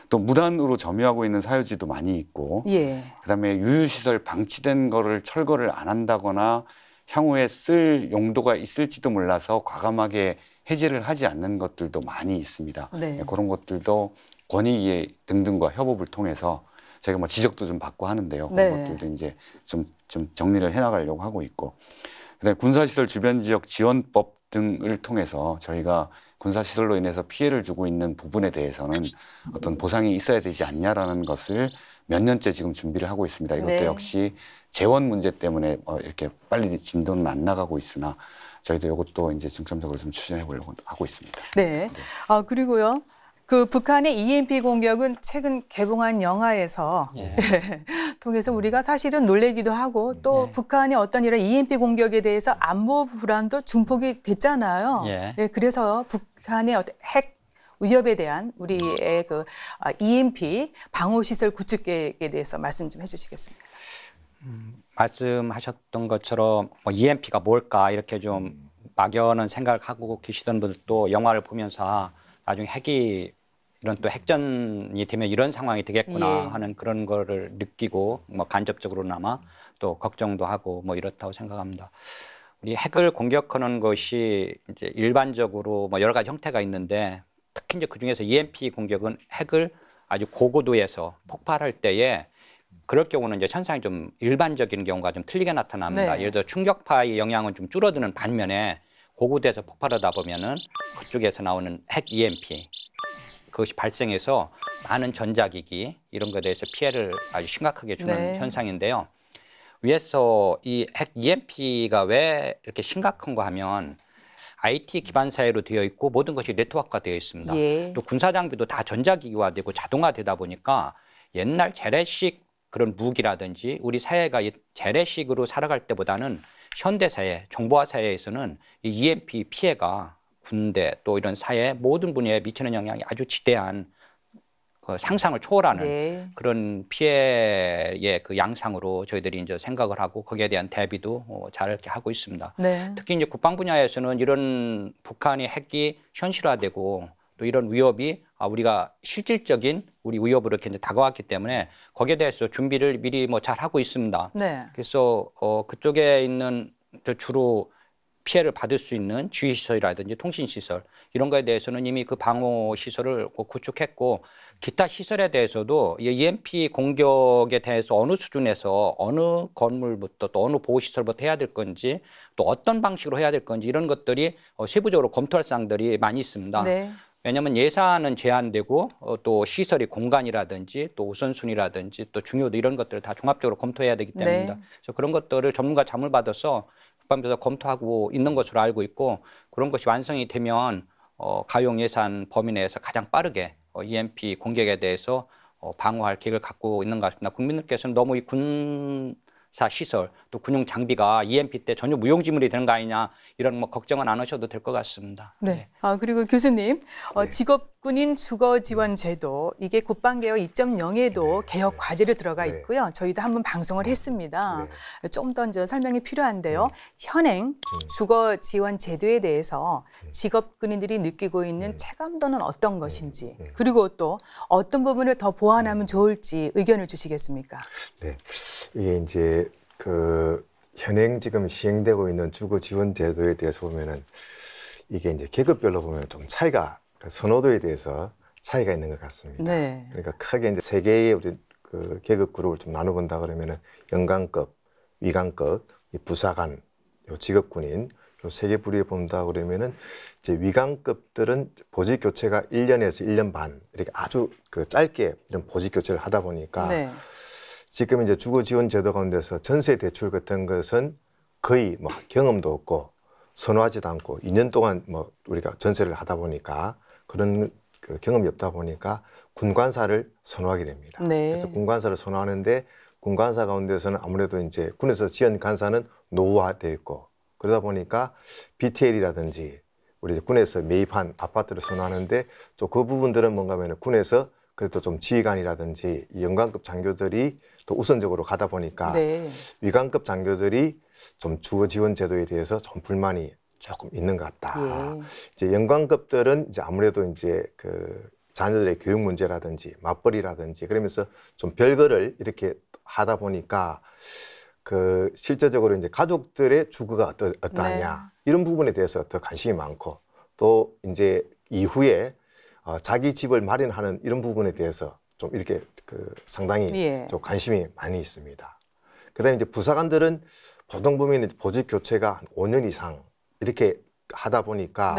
D: 또 무단으로 점유하고 있는 사유지도 많이 있고
A: 예.
D: 그다음에 유유시설 방치된 거를 철거를 안 한다거나 향후에 쓸 용도가 있을지도 몰라서 과감하게 해제를 하지 않는 것들도 많이 있습니다.
A: 네.
D: 그런 것들도 권익위 등등과 협업을 통해서 저희가 뭐 지적도 좀 받고 하는데요. 그런
A: 네.
D: 것들도 이제 좀 정리를 해나가려고 하고 있고 그다음에 군사시설 주변 지역 지원법 등을 통해서 저희가 군사시설로 인해서 피해를 주고 있는 부분에 대해서는 어떤 보상이 있어야 되지 않냐라는 것을 몇 년째 지금 준비를 하고 있습니다. 이것도
A: 네.
D: 역시 재원 문제 때문에 이렇게 빨리 진도는 안 나가고 있으나 저희도 이것도 이제 중점적으로 좀 추진해 보려고 하고 있습니다.
A: 네. 그리고요. 그 북한의 EMP 공격은 최근 개봉한 영화에서
F: 예.
A: 통해서 우리가 사실은 놀래기도 하고 또 북한의 어떤 이런 EMP 공격에 대해서 안보 불안도 증폭이 됐잖아요.
F: 예.
A: 네, 그래서 북한의 어떤 핵 위협에 대한 우리의 그 EMP 방어 시설 구축 계획에 대해서 말씀 좀 해주시겠습니까?
F: 말씀하셨던 것처럼 뭐 EMP가 뭘까 이렇게 좀 막연한 생각하고 계시던 분들도 영화를 보면서 나중에 핵이 이런 또 핵전이 되면 이런 상황이 되겠구나
A: 예.
F: 하는 그런 거를 느끼고 뭐 간접적으로나마 또 걱정도 하고 뭐 이렇다고 생각합니다. 우리 핵을 공격하는 것이 이제 일반적으로 뭐 여러 가지 형태가 있는데 특히 이제 그 중에서 EMP 공격은 핵을 아주 고고도에서 폭발할 때에 그럴 경우는 이제 현상이 좀 일반적인 경우가 좀 틀리게 나타납니다.
A: 네.
F: 예를 들어 충격파의 영향은 좀 줄어드는 반면에 고고도에서 폭발하다 보면은 그쪽에서 나오는 핵 EMP 그것이 발생해서 많은 전자기기 이런 것에 대해서 피해를 아주 심각하게 주는
A: 네.
F: 현상인데요. 위에서 이 핵 EMP가 왜 이렇게 심각한가 하면 IT 기반 사회로 되어 있고 모든 것이 네트워크가 되어 있습니다.
A: 예.
F: 또 군사 장비도 다 전자기기화되고 자동화되다 보니까 옛날 재래식 그런 무기라든지 우리 사회가 재래식으로 살아갈 때보다는 현대 사회, 정보화 사회에서는 이 EMP 피해가 군대 또 이런 사회 모든 분야에 미치는 영향이 아주 지대한 상상을 초월하는
A: 네.
F: 그런 피해의 그 양상으로 저희들이 이제 생각을 하고 거기에 대한 대비도 잘 이렇게 하고 있습니다.
A: 네.
F: 특히 이제 국방 분야에서는 이런 북한이 핵이 현실화되고 또 이런 위협이 우리가 실질적인 우리 위협으로 이렇게 이제 다가왔기 때문에 거기에 대해서 준비를 미리 뭐 잘 하고 있습니다.
A: 네.
F: 그래서 그쪽에 있는 주로 피해를 받을 수 있는 주위시설이라든지 통신시설 이런 거에 대해서는 이미 그 방어시설을 구축했고 기타 시설에 대해서도 EMP 공격에 대해서 어느 수준에서 어느 건물부터 또 어느 보호시설부터 해야 될 건지 또 어떤 방식으로 해야 될 건지 이런 것들이 세부적으로 검토할 사항들이 많이 있습니다.
A: 네.
F: 왜냐하면 예산은 제한되고 또 시설이 공간이라든지 또 우선순위라든지 또 중요도 이런 것들을 다 종합적으로 검토해야 되기 때문입니다.
A: 네.
F: 그래서 그런 것들을 전문가 잠을 받아서 국방부에서 검토하고 있는 것으로 알고 있고 그런 것이 완성이 되면 가용 예산 범위 내에서 가장 빠르게 EMP 공격에 대해서 방어할 계획을 갖고 있는 것 같습니다. 국민들께서는 너무 이 군사 시설 또 군용 장비가 EMP 때 전혀 무용지물이 되는 거 아니냐 이런 뭐 걱정은 안 하셔도 될 것 같습니다.
A: 네. 그리고 교수님, 직업군인 주거지원제도 이게 국방개혁 2.0에도 개혁 과제로 들어가 있고요. 저희도 한번 방송을 했습니다. 좀 더 이제 설명이 필요한데요. 현행 주거지원제도에 대해서 직업군인들이 느끼고 있는 체감도는 어떤 것인지 그리고 또 어떤 부분을 더 보완하면 좋을지 의견을 주시겠습니까?
E: 네, 이게 이제 현행 지금 시행되고 있는 주거 지원 제도에 대해서 보면은 이게 이제 계급별로 보면 좀 차이가 선호도에 대해서 차이가 있는 것 같습니다.
A: 네.
E: 그러니까 크게 이제 세 개의 우리 계급 그룹을 좀 나눠본다 그러면은 연관급, 위관급, 부사관, 요 직업군인 요 세 개 부류에 본다 그러면은 이제 위관급들은 보직 교체가 1년에서 1년 반 이렇게 아주 짧게 이런 보직 교체를 하다 보니까.
A: 네.
E: 지금 이제 주거 지원 제도 가운데서 전세 대출 같은 것은 거의 뭐 경험도 없고 선호하지도 않고 2년 동안 뭐 우리가 전세를 하다 보니까 그런 경험이 없다 보니까 군관사를 선호하게 됩니다.
A: 네.
E: 그래서 군관사를 선호하는데 군관사 가운데서는 아무래도 이제 군에서 지은 간사는 노후화되어 있고 그러다 보니까 BTL이라든지 우리 군에서 매입한 아파트를 선호하는데 또 그 부분들은 뭔가 하면 군에서 그래도 좀 지휘관이라든지 이 연관급 장교들이 또 우선적으로 가다 보니까
A: 네.
E: 위관급 장교들이 좀 주거 지원 제도에 대해서 좀 불만이 조금 있는 것 같다.
A: 예.
E: 이제 연관급들은 이제 아무래도 이제 자녀들의 교육 문제라든지 맞벌이라든지 그러면서 좀 별거를 이렇게 하다 보니까 실제적으로 이제 가족들의 주거가 어떠하냐 이런 부분에 대해서 더 관심이 많고 또 이제 이후에 자기 집을 마련하는 이런 부분에 대해서 좀 이렇게 상당히 좀 관심이 많이 있습니다. 그다음에 이제 부사관들은 보통 보면 보직 교체가 한 5년 이상 이렇게 하다 보니까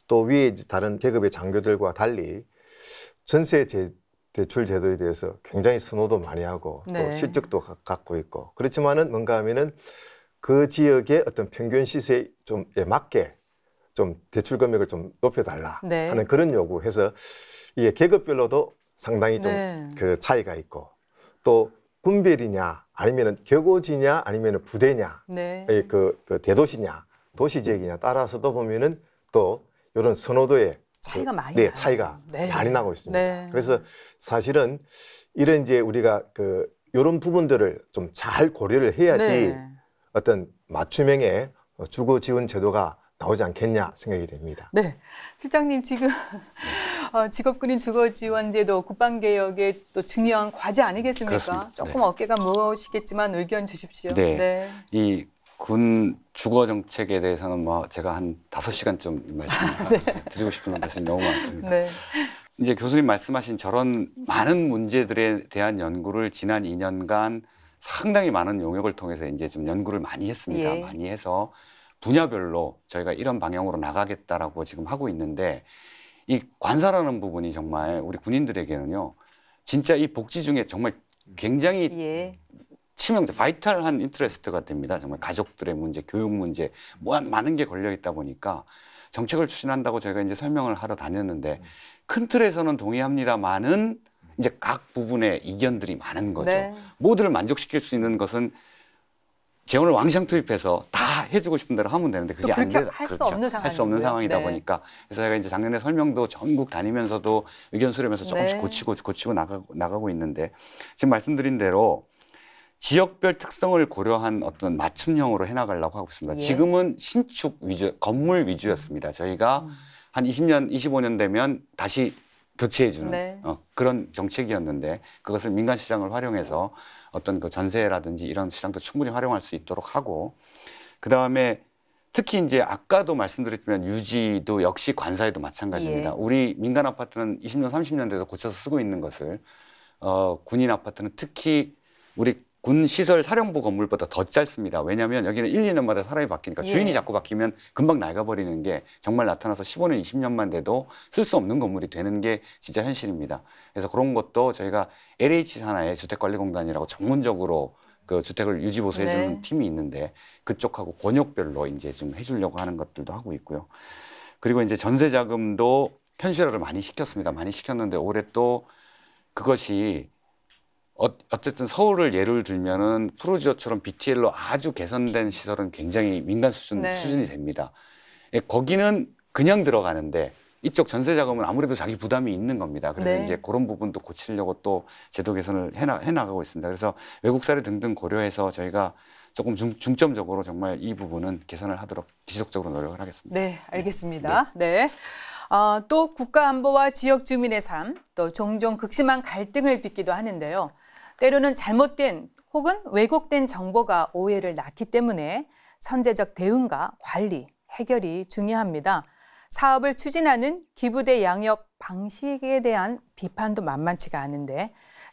E: 또 위에 이제 다른 계급의 장교들과 달리 전세 대출 제도에 대해서 굉장히 선호도 많이 하고 또 실적도 갖고 있고 그렇지만은 뭔가 하면은 그 지역의 어떤 평균 시세에 좀 맞게 좀 대출 금액을 좀 높여달라 하는 그런 요구해서 이게 계급별로도 상당히 좀 차이가 있고 또 군별이냐 아니면은 격오지냐 아니면은 부대냐 대도시냐 도시 지역이냐 따라서도 보면은 또 이런 선호도에
A: 차이가 많이
E: 많이 나고 있습니다. 그래서 사실은 이런 이제 우리가 이런 부분들을 좀 잘 고려를 해야지 어떤 맞춤형의 주거 지원 제도가 나오지 않겠냐 생각이 됩니다.
A: 네, 실장님 지금 직업군인 주거지원제도 국방개혁의 또 중요한 과제 아니겠습니까?
D: 그렇습니다.
A: 조금 어깨가 무거우시겠지만 의견 주십시오.
D: 네. 이 군 주거 정책에 대해서는 뭐 제가 한 5시간쯤 말씀을 드리고 싶은 말씀이 너무 많습니다. 이제 교수님 말씀하신 저런 많은 문제들에 대한 연구를 지난 2년간 상당히 많은 용역을 통해서 이제 좀 연구를 많이 했습니다. 많이 해서 분야별로 저희가 이런 방향으로 나가겠다라고 지금 하고 있는데 이 관사라는 부분이 정말 우리 군인들에게는요 진짜 이 복지 중에 정말 굉장히 치명적, 바이탈한 인트레스트가 됩니다. 정말 가족들의 문제, 교육 문제, 많은 게 걸려 있다 보니까 정책을 추진한다고 저희가 이제 설명을 하러 다녔는데 큰 틀에서는 동의합니다만은 이제 각 부분에 이견들이 많은 거죠.
A: 네.
D: 모두를 만족시킬 수 있는 것은 재원을 왕창 투입해서 다 해주고 싶은 대로 하면 되는데 그게 안 돼.
A: 할 수 없는
D: 할 수 없는 상황이다
A: 네.
D: 보니까 그래서 제가 이제 작년에 설명도 전국 다니면서도 의견 수렴해서 조금씩
A: 네.
D: 고치고 나가고 있는데 지금 말씀드린 대로 지역별 특성을 고려한 어떤 맞춤형으로 해나가려고 하고 있습니다.
A: 예.
D: 지금은 신축 위주, 건물 위주였습니다. 저희가 한 20년, 25년 되면 다시 교체해주는
A: 네.
D: 그런 정책이었는데 그것을 민간 시장을 활용해서 어떤 그 전세라든지 이런 시장도 충분히 활용할 수 있도록 하고 그 다음에 특히 이제 아까도 말씀드렸지만 유지도 역시 관사에도 마찬가지입니다.
A: 예.
D: 우리 민간 아파트는 20년, 30년 돼도 고쳐서 쓰고 있는 것을 군인 아파트는 특히 우리 군 시설 사령부 건물보다 더 짧습니다. 왜냐하면 여기는 1, 2년마다 사람이 바뀌니까 주인이 자꾸 바뀌면 금방 낡아버리는 게 정말 나타나서 15년, 20년만 돼도 쓸 수 없는 건물이 되는 게 진짜 현실입니다. 그래서 그런 것도 저희가 LH 산하의 주택관리공단이라고 전문적으로 그 주택을 유지 보수해주는
A: 네.
D: 팀이 있는데 그쪽하고 권역별로 이제 좀 해주려고 하는 것들도 하고 있고요. 그리고 이제 전세 자금도 현실화를 많이 시켰습니다. 많이 시켰는데 올해 또 그것이 어쨌든 서울을 예를 들면은 푸르지오처럼 BTL로 아주 개선된 시설은 굉장히 민간 수준이 됩니다. 거기는 그냥 들어가는데 이쪽 전세 자금은 아무래도 자기 부담이 있는 겁니다. 그래서
A: 네.
D: 이제 그런 부분도 고치려고 또 제도 개선을 해나가고 있습니다. 그래서 외국 사례 등등 고려해서 저희가 조금 중점적으로 정말 이 부분은 개선을 하도록 지속적으로 노력을 하겠습니다.
A: 네, 알겠습니다. 네. 또 국가 안보와 지역 주민의 삶, 또 종종 극심한 갈등을 빚기도 하는데요. 때로는 잘못된 혹은 왜곡된 정보가 오해를 낳기 때문에 선제적 대응과 관리, 해결이 중요합니다. 사업을 추진하는 기부대 양육 방식에 대한 비판도 만만치가 않은데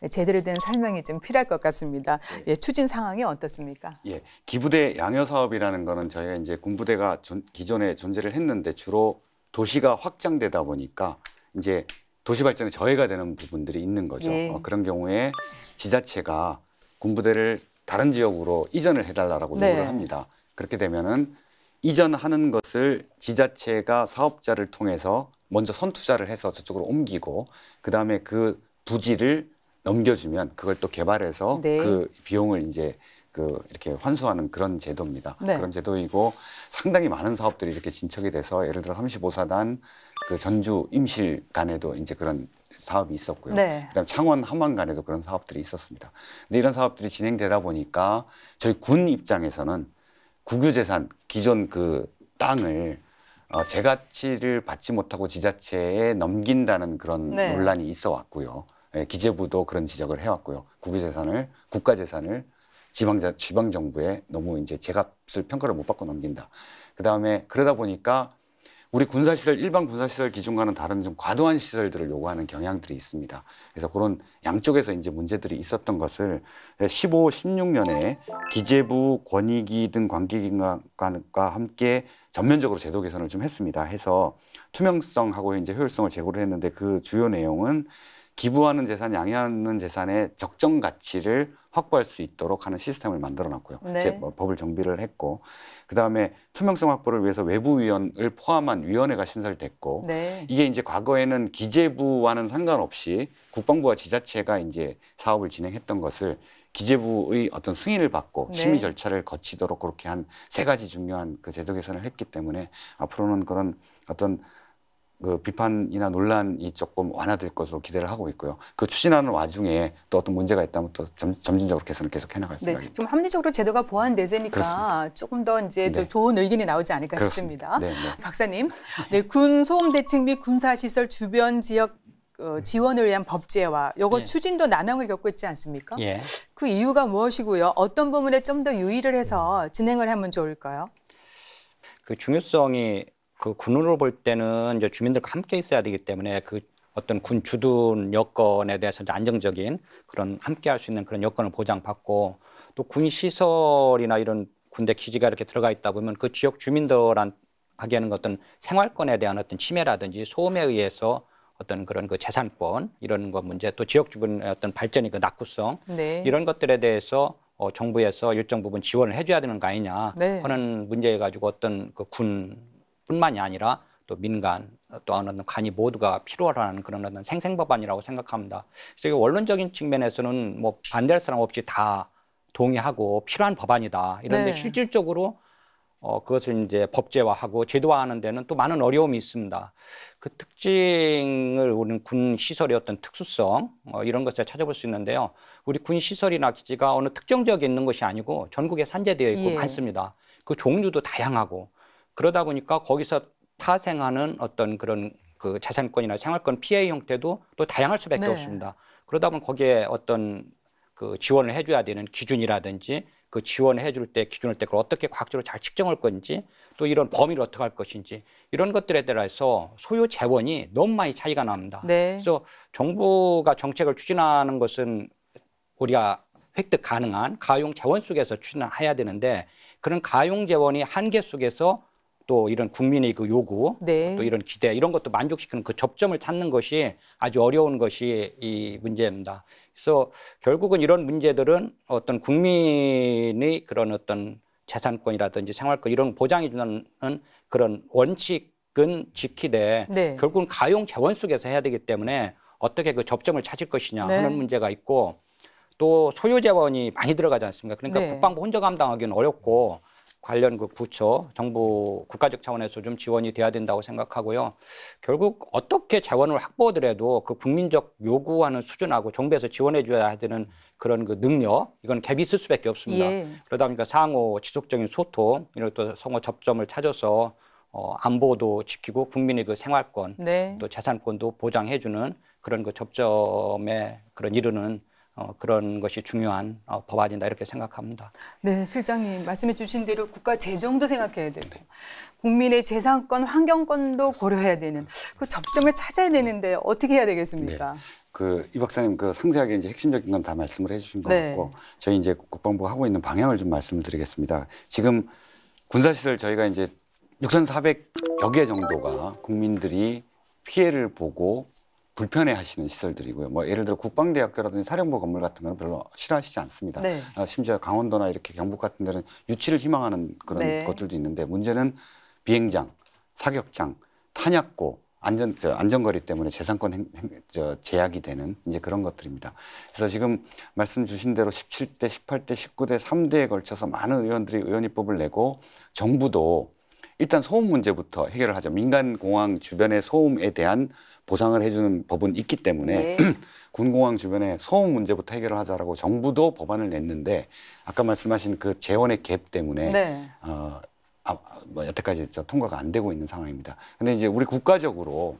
A: 제대로 된 설명이 좀 필요할 것 같습니다. 예, 추진 상황이 어떻습니까?
D: 예, 기부대 양여 사업이라는 거는 저희가 이제 군부대가 기존에 존재를 했는데 주로 도시가 확장되다 보니까 이제 도시 발전에 저해가 되는 부분들이 있는 거죠.
A: 예.
D: 그런 경우에 지자체가 군부대를 다른 지역으로 이전을 해달라고 요구를
A: 네.
D: 합니다. 그렇게 되면은 이전하는 것을 지자체가 사업자를 통해서 먼저 선투자를 해서 저쪽으로 옮기고 그 다음에 그 부지를 넘겨주면 그걸 또 개발해서
A: 네.
D: 그 비용을 이제 이렇게 환수하는 그런 제도입니다.
A: 네.
D: 그런 제도이고 상당히 많은 사업들이 이렇게 진척이 돼서 예를 들어 35사단 그 전주 임실 간에도 이제 그런 사업이 있었고요.
A: 네.
D: 그다음 창원 함안 간에도 그런 사업들이 있었습니다. 근데 이런 사업들이 진행되다 보니까 저희 군 입장에서는 국유재산 기존 그 땅을 재가치를 받지 못하고 지자체에 넘긴다는 그런
A: 네.
D: 논란이 있어 왔고요. 예, 기재부도 그런 지적을 해왔고요. 국유재산을 국가재산을 지방정부에 너무 이제 제값을 평가를 못 받고 넘긴다. 그다음에 그러다 보니까 우리 군사시설, 일반 군사시설 기준과는 다른 좀 과도한 시설들을 요구하는 경향들이 있습니다. 그래서 그런 양쪽에서 이제 문제들이 있었던 것을 15, 16년에 기재부, 권익위 등 관계기관과 함께 전면적으로 제도 개선을 좀 했습니다. 해서 투명성하고 이제 효율성을 제고를 했는데 그 주요 내용은 기부하는 재산, 양해하는 재산의 적정 가치를 확보할 수 있도록 하는 시스템을 만들어놨고요.
A: 네.
D: 법을 정비를 했고 그다음에 투명성 확보를 위해서 외부위원을 포함한 위원회가 신설됐고
A: 네.
D: 이게 이제 과거에는 기재부와는 상관없이 국방부와 지자체가 이제 사업을 진행했던 것을 기재부의 어떤 승인을 받고
A: 네.
D: 심의 절차를 거치도록 그렇게 한 3가지 중요한 그 제도 개선을 했기 때문에 앞으로는 그런 어떤 그 비판이나 논란이 조금 완화될 것으로 기대를 하고 있고요. 그 추진하는 와중에 또 어떤 문제가 있다면 또 점진적으로 개선을 계속 해나갈
A: 네,
D: 생각입니다.
A: 좀 합리적으로 제도가 보완되니까
D: 그렇습니다.
A: 조금 더 이제
D: 네.
A: 좋은 의견이 나오지 않을까
D: 그렇습니다.
A: 싶습니다.
D: 네, 네.
A: 박사님, 네, 군 소음 대책 및 군사시설 주변 지역 지원을 위한 법제화, 요거
F: 예.
A: 추진도 난항을 겪고 있지 않습니까?
F: 예.
A: 그 이유가 무엇이고요? 어떤 부분에 좀 더 유의를 해서 진행을 하면 좋을까요?
F: 그 중요성이 그 군으로 볼 때는 이제 주민들과 함께 있어야 되기 때문에 그 어떤 군 주둔 여건에 대해서 안정적인 그런 함께 할 수 있는 그런 여건을 보장받고 또 군 시설이나 이런 군대 기지가 이렇게 들어가 있다 보면 그 지역 주민들한테는 어떤 생활권에 대한 어떤 침해라든지 소음에 의해서 어떤 그런 그 재산권 이런 거 문제 또 지역 주변의 어떤 발전이 그 낙후성
A: 네.
F: 이런 것들에 대해서 정부에서 일정 부분 지원을 해줘야 되는 거 아니냐 하는 문제에 가지고 어떤 그 군뿐만이 아니라 또 민간 또 어떤 간이 모두가 필요하다는 그런 어떤 생생법안이라고 생각합니다. 그래서 원론적인 측면에서는 뭐 반대할 사람 없이 다 동의하고 필요한 법안이다. 이런데 실질적으로 그것을 이제 법제화하고 제도화하는 데는 또 많은 어려움이 있습니다. 그 특징을 우리는 군 시설의 어떤 특수성 이런 것을 찾아볼 수 있는데요. 우리 군 시설이나 기지가 어느 특정 지역에 있는 것이 아니고 전국에 산재되어 있고 많습니다. 그 종류도 다양하고 그러다 보니까 거기서 파생하는 어떤 그런 그 재산권이나 생활권 피해 형태도 또 다양할 수밖에 없습니다. 그러다 보면 거기에 어떤 그 지원을 해줘야 되는 기준이라든지 그 지원을 해줄 때 기준을 때 그걸 어떻게 과학적으로 잘 측정할 건지 또 이런 범위를 어떻게 할 것인지 이런 것들에 대해서 소요 재원이 너무 많이 차이가 납니다. 그래서 정부가 정책을 추진하는 것은 우리가 획득 가능한 가용 재원 속에서 추진해야 되는데 그런 가용 재원이 한계 속에서 또 이런 국민의 그 요구, 또 이런 기대 이런 것도 만족시키는 그 접점을 찾는 것이 아주 어려운 것이 이 문제입니다. 그래서 결국은 이런 문제들은 어떤 국민의 그런 어떤 재산권이라든지 생활권 이런 보장해 주는 그런 원칙은 지키되 결국은 가용 재원 속에서 해야 되기 때문에 어떻게 그 접점을 찾을 것이냐 하는 문제가 있고 또 소요 재원이 많이 들어가지 않습니까? 그러니까 국방부 혼자 감당하기는 어렵고 관련 그 부처, 정부, 국가적 차원에서 좀 지원이 돼야 된다고 생각하고요. 결국 어떻게 재원을 확보하더라도 그 국민적 요구하는 수준하고 정부에서 지원해 줘야 되는 그런 그 능력, 이건 갭이 있을 수밖에 없습니다. 그러다 보니까 상호 지속적인 소통, 이런 또 상호 접점을 찾아서 안보도 지키고 국민의 그 생활권, 또 재산권도 보장해 주는 그런 그 접점에 그런 이르는 그런 것이 중요한 법안이다 이렇게 생각합니다.
A: 네, 실장님 말씀해 주신 대로 국가 재정도 생각해야 되고 국민의 재산권, 환경권도 고려해야 되는 그 접점을 찾아야 되는데 어떻게 해야 되겠습니까?
D: 이 박사님 그 상세하게 이제 핵심적인 건 다 말씀을 해주신 것 같고 저희 이제 국방부가 하고 있는 방향을 좀 말씀을 드리겠습니다. 지금 군사시설 저희가 이제 6,400여 개 정도가 국민들이 피해를 보고 불편해하시는 시설들이고요. 뭐 예를 들어 국방대학교라든지 사령부 건물 같은 거는 별로 싫어하시지 않습니다. 심지어 강원도나 이렇게 경북 같은 데는 유치를 희망하는 그런 것들도 있는데 문제는 비행장, 사격장, 탄약고, 안전거리 때문에 재산권 제약이 되는 이제 그런 것들입니다. 그래서 지금 말씀 주신 대로 17대, 18대, 19대, 3대에 걸쳐서 많은 의원들이 의원입법을 내고 정부도 일단 소음 문제부터 해결을 하죠. 민간공항 주변의 소음에 대한 보상을 해주는 법은 있기 때문에 군공항 주변의 소음 문제부터 해결을 하자라고 정부도 법안을 냈는데 아까 말씀하신 그 재원의 갭 때문에 여태까지 통과가 안 되고 있는 상황입니다. 근데 이제 우리 국가적으로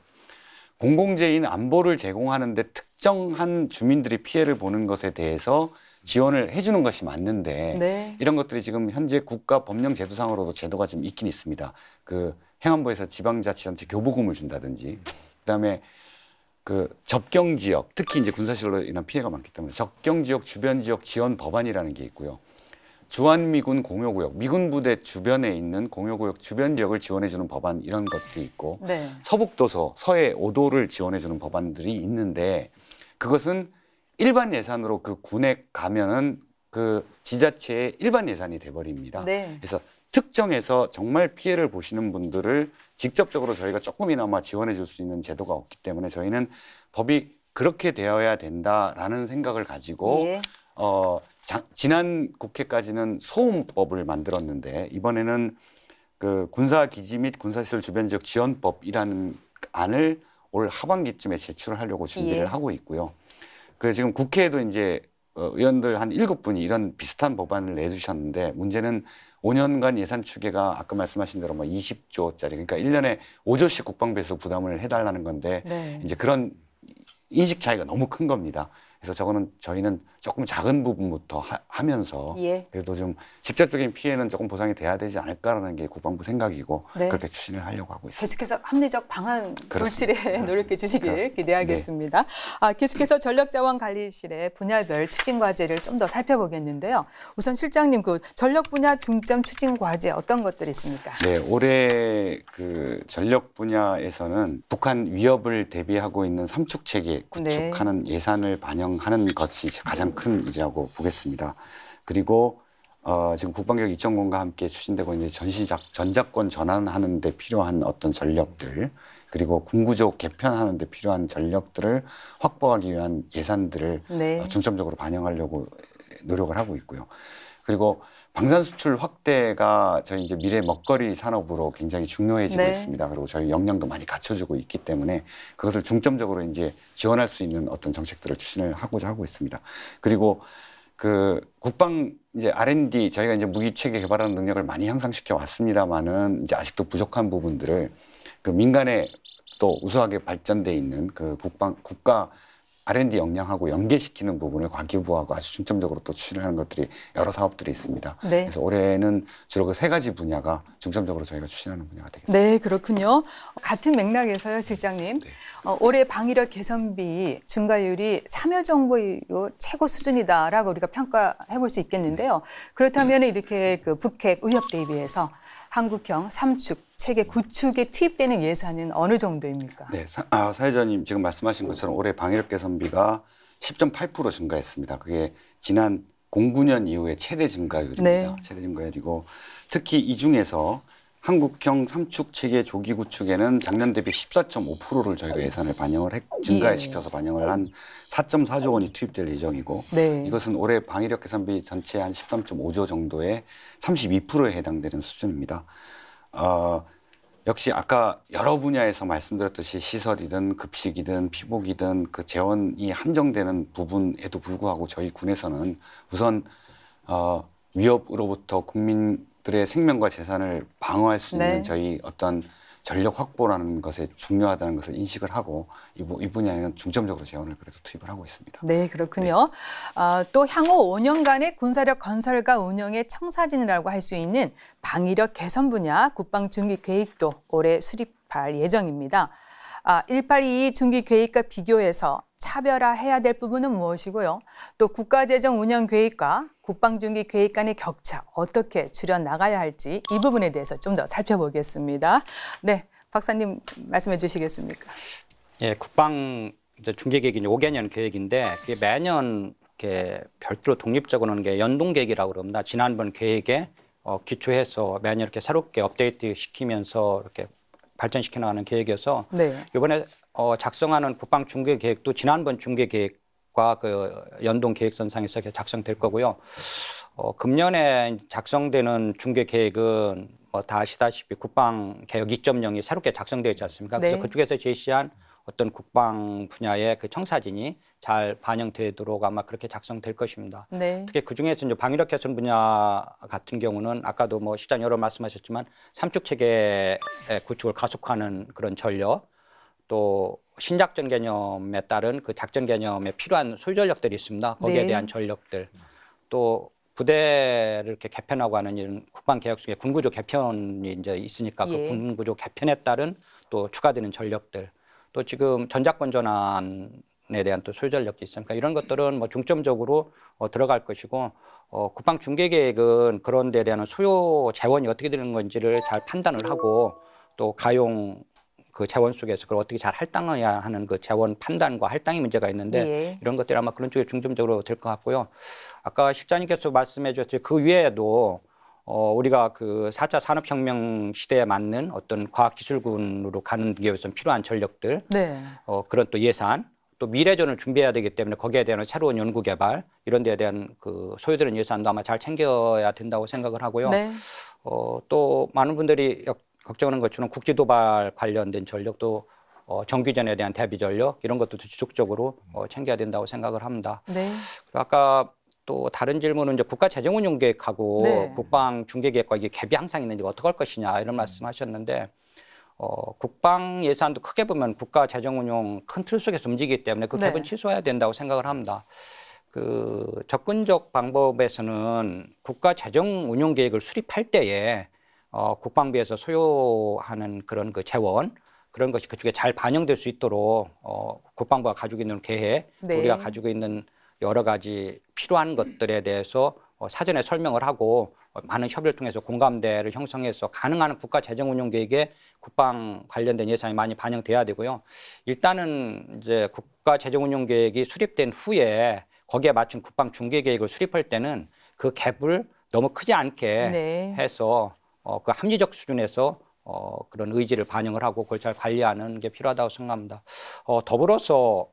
D: 공공재인 안보를 제공하는데 특정한 주민들이 피해를 보는 것에 대해서 지원을 해주는 것이 맞는데 이런 것들이 지금 현재 국가 법령 제도상으로도 제도가 좀 있긴 있습니다. 그 행안부에서 지방자치단체 교부금을 준다든지 그다음에 그 접경지역 특히 이제 군사시설로 인한 피해가 많기 때문에 접경지역 주변지역 지원 법안이라는 게 있고요. 주한미군 공여구역 미군 부대 주변에 있는 공여구역 주변 지역을 지원해주는 법안 이런 것도 있고 서북도서 서해 5도를 지원해주는 법안들이 있는데 그것은 일반 예산으로 그 군에 가면은 그 지자체의 일반 예산이 돼버립니다. 그래서 특정해서 정말 피해를 보시는 분들을 직접적으로 저희가 조금이나마 지원해 줄 수 있는 제도가 없기 때문에 저희는 법이 그렇게 되어야 된다라는 생각을 가지고 지난 국회까지는 소음법을 만들었는데 이번에는 그 군사기지 및 군사시설 주변지역 지원법이라는 안을 올 하반기쯤에 제출을 하려고 준비를 하고 있고요. 그 지금 국회에도 이제 의원들 한 7분이 이런 비슷한 법안을 내주셨는데 문제는 5년간 예산 추계가 아까 말씀하신 대로 뭐 20조짜리 그러니까 1년에 5조씩 국방부에서 부담을 해달라는 건데 이제 그런 인식 차이가 너무 큰 겁니다. 그래서 저희는 조금 작은 부분부터 하면서 그래도 좀 직접적인 피해는 조금 보상이 돼야 되지 않을까라는 게 국방부 생각이고 그렇게 추진을 하려고 하고 있습니다.
A: 계속해서 합리적 방안 도출에 노력해 주시길 기대하겠습니다. 계속해서 전력자원관리실의 분야별 추진 과제를 좀 더 살펴보겠는데요. 우선 실장님 그 전력 분야 중점 추진 과제 어떤 것들이 있습니까?
D: 네, 올해 그 전력 분야에서는 북한 위협을 대비하고 있는 삼축 체계 구축하는 예산을 반영하는 것이 가장 큰 일이라고 보겠습니다. 그리고 지금 국방개혁 2.0과 함께 추진되고 있는 전자권 전환하는 데 필요한 어떤 전력들, 그리고 군구조 개편하는 데 필요한 전력들을 확보하기 위한 예산들을
A: 네.
D: 중점적으로 반영하려고 노력을 하고 있고요. 그리고 방산 수출 확대가 저희 이제 미래 먹거리 산업으로 굉장히 중요해지고
A: 네.
D: 있습니다. 그리고 저희 역량도 많이 갖춰지고 있기 때문에 그것을 중점적으로 이제 지원할 수 있는 어떤 정책들을 추진을 하고자 하고 있습니다. 그리고 그 국방 이제 R&D 저희가 이제 무기 체계 개발하는 능력을 많이 향상시켜 왔습니다만은 이제 아직도 부족한 부분들을 그 민간에 또 우수하게 발전돼 있는 그 국가 R&D 역량하고 연계시키는 부분을 과기부하고 아주 중점적으로 또 추진을 하는 것들이 여러 사업들이 있습니다.
A: 네.
D: 그래서 올해는 주로 그 3가지 분야가 중점적으로 저희가 추진하는 분야가 되겠습니다.
A: 네, 그렇군요. 같은 맥락에서요, 실장님.
D: 네.
A: 올해 방위력 개선비 증가율이 참여정부로 최고 수준이다라고 우리가 평가해 볼 수 있겠는데요. 그렇다면 이렇게 그 북핵 위협 대비해서 한국형 3축 체계 구축에 투입되는 예산은 어느 정도입니까?
D: 네, 사회자님 지금 말씀하신 것처럼 올해 방위력 개선비가 10.8% 증가했습니다. 그게 지난 09년 이후에 최대 증가율입니다.
A: 네.
D: 최대 증가율이고 특히 이 중에서 한국형 3축 체계 조기 구축에는 작년 대비 14.5%를 저희가 예산을 증가시켜서 반영을 한 4.4조 원이 투입될 예정이고
A: 네.
D: 이것은 올해 방위력 개선비 전체 한 13.5조 정도의 32%에 해당되는 수준입니다. 역시 아까 여러 분야에서 말씀드렸듯이 시설이든 급식이든 피복이든 그 재원이 한정되는 부분에도 불구하고 저희 군에서는 우선 위협으로부터 국민들의 생명과 재산을 방어할 수 있는
A: 네.
D: 저희 어떤 전력 확보라는 것에 중요하다는 것을 인식을 하고 이 분야에는 중점적으로 재원을 그래도 투입을 하고 있습니다.
A: 네, 그렇군요. 또 향후 5년간의 군사력 건설과 운영의 청사진이라고 할 수 있는 방위력 개선 분야 국방 중기 계획도 올해 수립할 예정입니다. 182 중기 계획과 비교해서 차별화해야 될 부분은 무엇이고요? 또 국가재정 운영 계획과 국방중기 계획 간의 격차 어떻게 줄여나가야 할지 이 부분에 대해서 좀 더 살펴보겠습니다. 네, 박사님 말씀해 주시겠습니까?
F: 예, 국방 중기 계획이 5개년 계획인데 그게 매년 이렇게 별도로 독립적으로 하는 게 연동 계획이라고 그럽니다. 지난번 계획에 기초해서 매년 이렇게 새롭게 업데이트 시키면서 이렇게 발전시켜 나가는 계획이어서
A: 네.
F: 이번에 작성하는 국방 중계 계획도 지난번 중계 계획과 그 연동 계획선상에서 이렇게 작성될 거고요. 금년에 작성되는 중계 계획은 뭐 다 아시다시피 국방 개혁 2.0이 새롭게 작성되어 있지 않습니까?
A: 네.
F: 그래서 그쪽에서 제시한 어떤 국방 분야의 그 청사진이 잘 반영되도록 아마 그렇게 작성될 것입니다.
A: 네.
F: 특히 그 중에서 이제 방위력 개선 분야 같은 경우는 아까도 뭐 시장 여러 말씀하셨지만 3축 체계 구축을 가속화하는 그런 전력, 또 신작전 개념에 따른 그 작전 개념에 필요한 소유 전력들이 있습니다. 거기에
A: 네.
F: 대한 전력들, 또 부대를 이렇게 개편하고 하는 이런 국방 개혁 속에 군구조 개편이 이제 있으니까
A: 예.
F: 그 군구조 개편에 따른 또 추가되는 전력들, 또 지금 전자권 전환에 대한 또 소유 전력도 있으니까 이런 것들은 뭐 중점적으로 들어갈 것이고 국방 중계 계획은 그런 데 대한 소요 재원이 어떻게 되는 건지를 잘 판단을 하고 또 가용 그 재원 속에서 그걸 어떻게 잘 할당해야 하는 그 재원 판단과 할당이 문제가 있는데
A: 예.
F: 이런 것들이 아마 그런 쪽에 중점적으로 될 것 같고요. 아까 실장님께서 말씀해 주셨죠. 그 위에도 우리가 그 4차 산업혁명 시대에 맞는 어떤 과학기술군으로 가는 게 위해서 필요한 전력들,
A: 네.
F: 그런 또 예산, 또 미래전을 준비해야 되기 때문에 거기에 대한 새로운 연구개발 이런 데에 대한 그 소요되는 예산도 아마 잘 챙겨야 된다고 생각을 하고요.
A: 네.
F: 또 많은 분들이 걱정하는 것처럼 국지도발 관련된 전력도 정규전에 대한 대비 전력 이런 것도 지속적으로 챙겨야 된다고 생각을 합니다.
A: 네.
F: 그리고 아까 또 다른 질문은 이제 국가재정운용계획하고
A: 네.
F: 국방중개계획과 이게 갭이 항상 있는데 어떻게 할 것이냐 이런 말씀하셨는데 국방 예산도 크게 보면 국가재정운용 큰 틀 속에서 움직이기 때문에 그 갭은
A: 네.
F: 취소해야 된다고 생각을 합니다. 그 접근적 방법에서는 국가재정운용계획을 수립할 때에 국방부에서 소요하는 그런 그 재원 그런 것이 그쪽에 잘 반영될 수 있도록 국방부가 가지고 있는 계획,
A: 네.
F: 우리가 가지고 있는 여러 가지 필요한 것들에 대해서 사전에 설명을 하고 많은 협의를 통해서 공감대를 형성해서 가능한 국가재정운용계획에 국방 관련된 예산이 많이 반영돼야 되고요. 일단은 이제 국가재정운용계획이 수립된 후에 거기에 맞춘 국방중개계획을 수립할 때는 그 갭을 너무 크지 않게
A: 네.
F: 해서 그 합리적 수준에서 그런 의지를 반영을 하고 그걸 잘 관리하는 게 필요하다고 생각합니다. 더불어서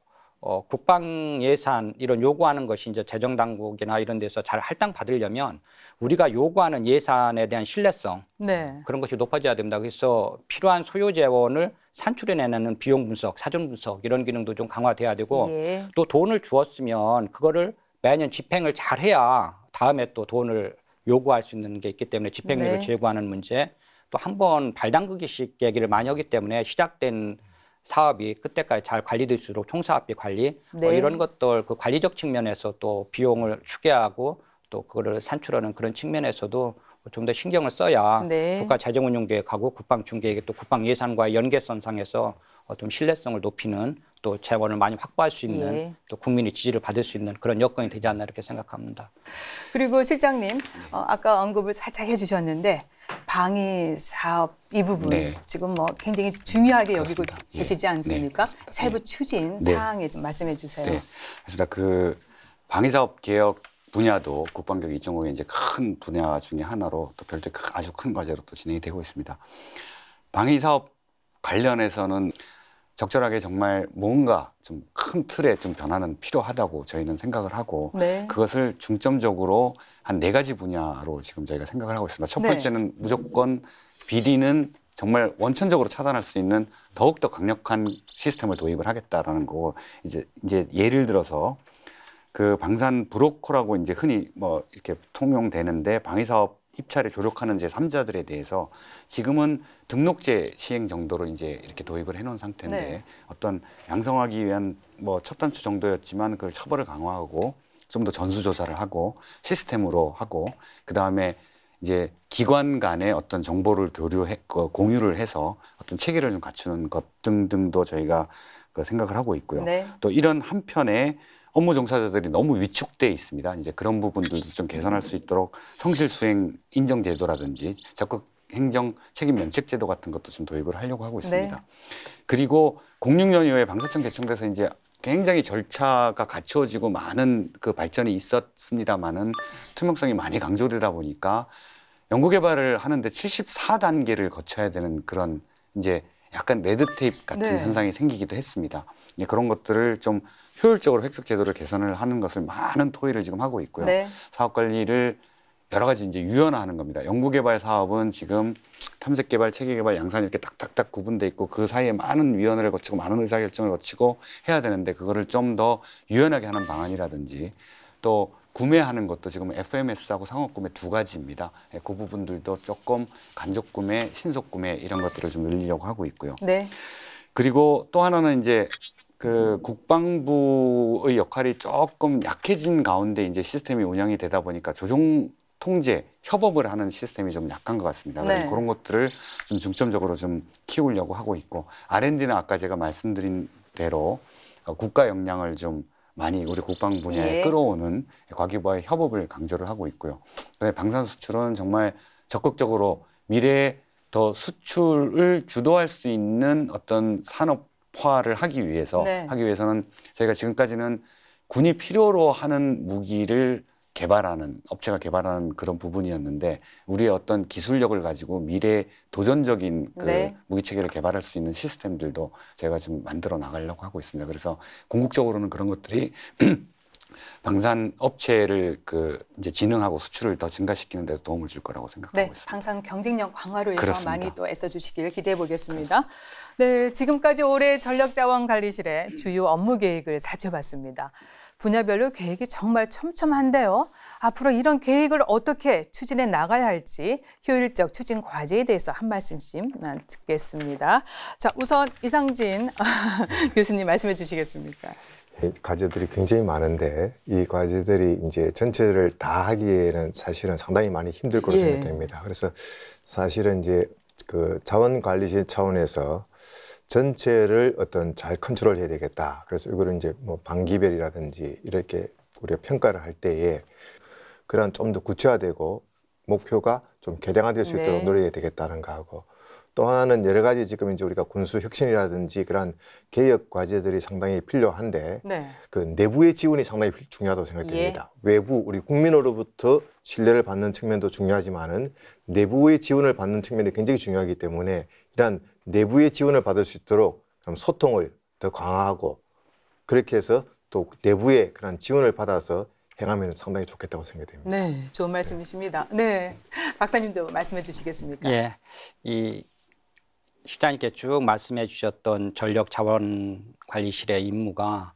F: 국방 예산 이런 요구하는 것이 이제 재정 당국이나 이런 데서 잘 할당 받으려면 우리가 요구하는 예산에 대한 신뢰성
A: 네.
F: 그런 것이 높아져야 됩니다. 그래서 필요한 소요 재원을 산출해내는 비용 분석, 사전 분석 이런 기능도 좀 강화돼야 되고
A: 예.
F: 또 돈을 주었으면 그거를 매년 집행을 잘해야 다음에 또 돈을 요구할 수 있는 게 있기 때문에 집행력을
A: 네.
F: 제고하는 문제 또 한 번 발당그기식 얘기를 많이 하기 때문에 시작된 사업이 끝때까지 잘 관리될 수 있도록 총사업비 관리
A: 네.
F: 이런 것들 그 관리적 측면에서 또 비용을 추계하고 또 그거를 산출하는 그런 측면에서도 좀 더 신경을 써야
A: 네.
F: 국가 재정 운용 계획하고 국방 중계획 또 국방 예산과의 연계선상에서 좀 신뢰성을 높이는 또 재원을 많이 확보할 수 있는
A: 예.
F: 또 국민의 지지를 받을 수 있는 그런 여건이 되지 않나 이렇게 생각합니다.
A: 그리고 실장님 아까 언급을 살짝 해주셨는데 방위 사업 이 부분
D: 네.
A: 지금 뭐 굉장히 중요하게 여기고
D: 그렇습니다. 예.
A: 계시지 않습니까?
D: 네, 그렇습니다.
A: 세부
D: 예.
A: 추진
D: 네.
A: 사항에 좀 말씀해 주세요.
D: 네, 그렇습니다. 그 방위사업 개혁 분야도 국방개혁 2.5의 이제 큰 분야 중에 하나로 또 별도의 아주 큰 과제로 또 진행이 되고 있습니다. 방위사업 관련해서는 적절하게 정말 뭔가 좀 큰 틀에 좀 변화는 필요하다고 저희는 생각을 하고
A: 네.
D: 그것을 중점적으로 한 4가지 분야로 지금 저희가 생각을 하고 있습니다. 첫
A: 네.
D: 번째는 무조건 비리는 정말 원천적으로 차단할 수 있는 더욱더 강력한 시스템을 도입을 하겠다라는 거고 이제 예를 들어서 그 방산 브로커라고 이제 흔히 뭐 이렇게 통용되는데 방위사업 입찰에 조력하는 제3자들에 대해서 지금은 등록제 시행 정도로 이제 이렇게 도입을 해놓은 상태인데
A: 네.
D: 어떤 양성하기 위한 뭐 첫 단추 정도였지만 그걸 처벌을 강화하고 좀 더 전수조사를 하고 시스템으로 하고 그 다음에 이제 기관 간의 어떤 정보를 공유를 해서 어떤 체계를 좀 갖추는 것 등등도 저희가 생각을 하고 있고요.
A: 네.
D: 또 이런 한편에 업무 종사자들이 너무 위축돼 있습니다. 이제 그런 부분들도 좀 개선할 수 있도록 성실수행 인정제도라든지 적극 행정 책임 면책제도 같은 것도 좀 도입을 하려고 하고 있습니다.
A: 네.
D: 그리고 06년 이후에 방사청 개청돼서 이제 굉장히 절차가 갖추어지고 많은 그 발전이 있었습니다만은 투명성이 많이 강조되다 보니까 연구개발을 하는데 74단계를 거쳐야 되는 그런 이제 약간 레드테이프 같은
A: 네.
D: 현상이 생기기도 했습니다. 그런 것들을 좀 효율적으로 획득 제도를 개선을 하는 것을 많은 토의를 지금 하고 있고요.
A: 네.
D: 사업 관리를 여러 가지 이제 유연화하는 겁니다. 연구개발 사업은 지금 탐색개발, 체계개발, 양산 이렇게 딱딱딱 구분돼 있고 그 사이에 많은 위원회를 거치고 많은 의사결정을 거치고 해야 되는데 그거를 좀 더 유연하게 하는 방안이라든지 또 구매하는 것도 지금 FMS하고 상업구매 2가지입니다. 그 부분들도 조금 간접구매, 신속구매 이런 것들을 좀 늘리려고 하고 있고요.
A: 네.
D: 그리고 또 하나는 이제 그 국방부의 역할이 조금 약해진 가운데 이제 시스템이 운영이 되다 보니까 조종 통제, 협업을 하는 시스템이 좀 약한 것 같습니다. 그래서
A: 네.
D: 그런 것들을 좀 중점적으로 좀 키우려고 하고 있고 R&D는 아까 제가 말씀드린 대로 국가 역량을 좀 많이 우리 국방 분야에
A: 예.
D: 끌어오는 과기부와의 협업을 강조를 하고 있고요. 그다음에 방산 수출은 정말 적극적으로 미래에 더 수출을 주도할 수 있는 어떤 산업화를 하기 위해서는 저희가 지금까지는 군이 필요로 하는 무기를 개발하는 업체가 개발하는 그런 부분이었는데 우리의 어떤 기술력을 가지고 미래 도전적인 그
A: 네.
D: 무기 체계를 개발할 수 있는 시스템들도 제가 지금 만들어 나가려고 하고 있습니다. 그래서 궁극적으로는 그런 것들이 방산 업체를 이제 진흥하고 수출을 더 증가시키는 데 도움을 줄 거라고 생각하고
A: 네,
D: 있습니다.
A: 방산 경쟁력 강화로 해서
D: 그렇습니다.
A: 많이 또 애써주시기를 기대해 보겠습니다. 네, 지금까지 올해 전력자원관리실의 주요 업무 계획을 살펴봤습니다. 분야별로 계획이 정말 촘촘한데요. 앞으로 이런 계획을 어떻게 추진해 나가야 할지 효율적 추진 과제에 대해서 한 말씀씩 듣겠습니다. 자, 우선 이상진 교수님 말씀해 주시겠습니까?
E: 과제들이 굉장히 많은데 이 과제들이 이제 전체를 다 하기에는 사실은 상당히 많이 힘들 거로 생각됩니다. 그래서 사실은 이제 그 자원관리실 차원에서 전체를 어떤 잘 컨트롤해야 되겠다. 그래서 이거를 이제 뭐 반기별이라든지 이렇게 우리가 평가를 할 때에 그런 좀 더 구체화되고 목표가 좀 개량화될 수 있도록 노력해야 되겠다는 거하고 또 하나는 여러 가지 지금 이제 우리가 군수 혁신이라든지 그런 개혁 과제들이 상당히 필요한데
A: 네.
E: 그 내부의 지원이 상당히 중요하다고 생각됩니다. 외부 우리 국민으로부터 신뢰를 받는 측면도 중요하지만은 내부의 지원을 받는 측면이 굉장히 중요하기 때문에 이런 내부의 지원을 받을 수 있도록 그럼 소통을 더 강화하고 그렇게 해서 또 내부의 그런 지원을 받아서 행하면 상당히 좋겠다고 생각됩니다.
A: 네, 좋은 말씀이십니다. 네, 박사님도 말씀해 주시겠습니까?
F: 예, 이 실장님께 쭉 말씀해 주셨던 전력자원관리실의 임무가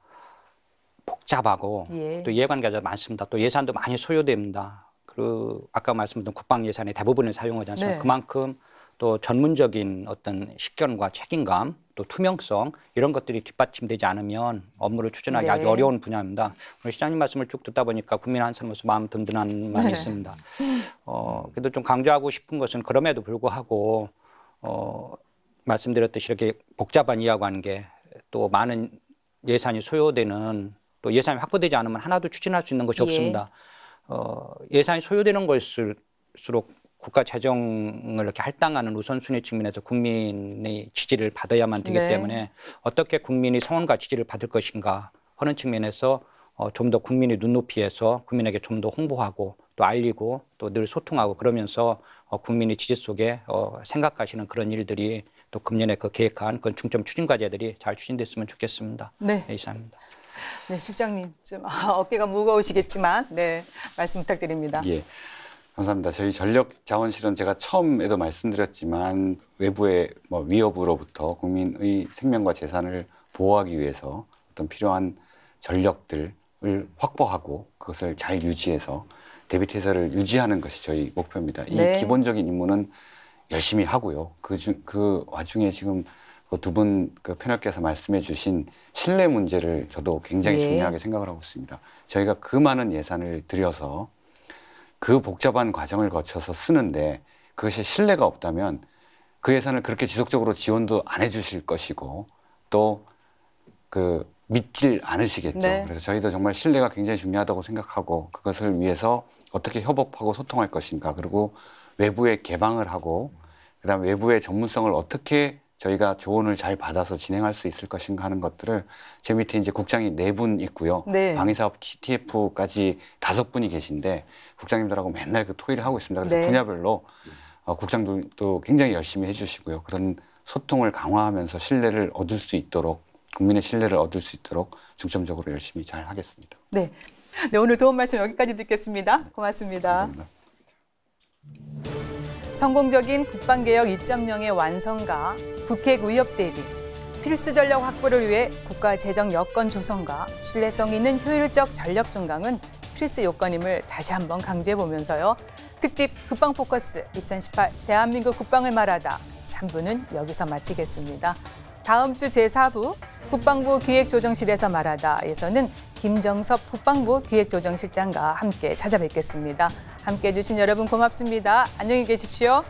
F: 복잡하고
A: 예.
F: 또 이해관계자 많습니다. 또 예산도 많이 소요됩니다. 그리고 아까 말씀드린 국방 예산의 대부분을 사용하지 않습니까?
A: 네.
F: 그만큼 또 전문적인 어떤 식견과 책임감, 또 투명성 이런 것들이 뒷받침되지 않으면 업무를 추진하기
A: 네.
F: 아주 어려운 분야입니다. 오늘 시장님 말씀을 쭉 듣다 보니까 국민 한 사람으로서 마음 든든한 마음이
A: 네.
F: 있습니다. 그래도 좀 강조하고 싶은 것은 그럼에도 불구하고 말씀드렸듯이 이렇게 복잡한 이해관계 또 많은 예산이 소요되는 또 예산이 확보되지 않으면 하나도 추진할 수 있는 것이
A: 예.
F: 없습니다. 예산이 소요되는 것일수록 국가 재정을 이렇게 할당하는 우선순위 측면에서 국민의 지지를 받아야만 되기
A: 네.
F: 때문에 어떻게 국민이 성원과 지지를 받을 것인가 하는 측면에서 좀 더 국민의 눈높이에서 국민에게 좀 더 홍보하고 또 알리고 또 늘 소통하고 그러면서 국민의 지지 속에 생각하시는 그런 일들이 또 금년에 그 계획한 그런 중점 추진 과제들이 잘 추진됐으면 좋겠습니다.
A: 네.
F: 네, 이상입니다.
A: 네, 실장님 좀 어깨가 무거우시겠지만 네, 말씀 부탁드립니다.
D: 예. 감사합니다. 저희 전력자원실은 제가 처음에도 말씀드렸지만 외부의 위협으로부터 국민의 생명과 재산을 보호하기 위해서 어떤 필요한 전력들을 확보하고 그것을 잘 유지해서 대비태세를 유지하는 것이 저희 목표입니다.
A: 네.
D: 이 기본적인 임무는 열심히 하고요. 그 와중에 지금 두 분 그 패널께서 말씀해 주신 신뢰 문제를 저도 굉장히
A: 예.
D: 중요하게 생각을 하고 있습니다. 저희가 그 많은 예산을 들여서 그 복잡한 과정을 거쳐서 쓰는데 그것이 신뢰가 없다면 그 예산을 그렇게 지속적으로 지원도 안 해주실 것이고 또 그 믿질 않으시겠죠.
A: 네.
D: 그래서 저희도 정말 신뢰가 굉장히 중요하다고 생각하고 그것을 위해서 어떻게 협업하고 소통할 것인가 그리고 외부에 개방을 하고 그다음 외부의 전문성을 어떻게 저희가 조언을 잘 받아서 진행할 수 있을 것인가 하는 것들을 제 밑에 이제 국장이 4분 있고요.
A: 네.
D: 방위사업 TF까지 5분이 계신데 국장님들하고 맨날 그 토의를 하고 있습니다. 그래서
A: 네.
D: 분야별로 국장들도 굉장히 열심히 해주시고요. 그런 소통을 강화하면서 신뢰를 얻을 수 있도록 국민의 신뢰를 얻을 수 있도록 중점적으로 열심히 잘 하겠습니다.
A: 네, 네 오늘 도움 말씀 여기까지 듣겠습니다. 고맙습니다.
D: 감사합니다.
A: 성공적인 국방개혁 2.0의 완성과 북핵 위협 대비, 필수 전력 확보를 위해 국가 재정 여건 조성과 신뢰성 있는 효율적 전력 종강은 필수 요건임을 다시 한번 강조해 보면서요. 특집 국방 포커스 2018 대한민국 국방을 말하다 3부는 여기서 마치겠습니다. 다음 주 제4부 국방부 기획조정실에서 말하다에서는 김정섭 국방부 기획조정실장과 함께 찾아뵙겠습니다. 함께해 주신 여러분 고맙습니다. 안녕히 계십시오.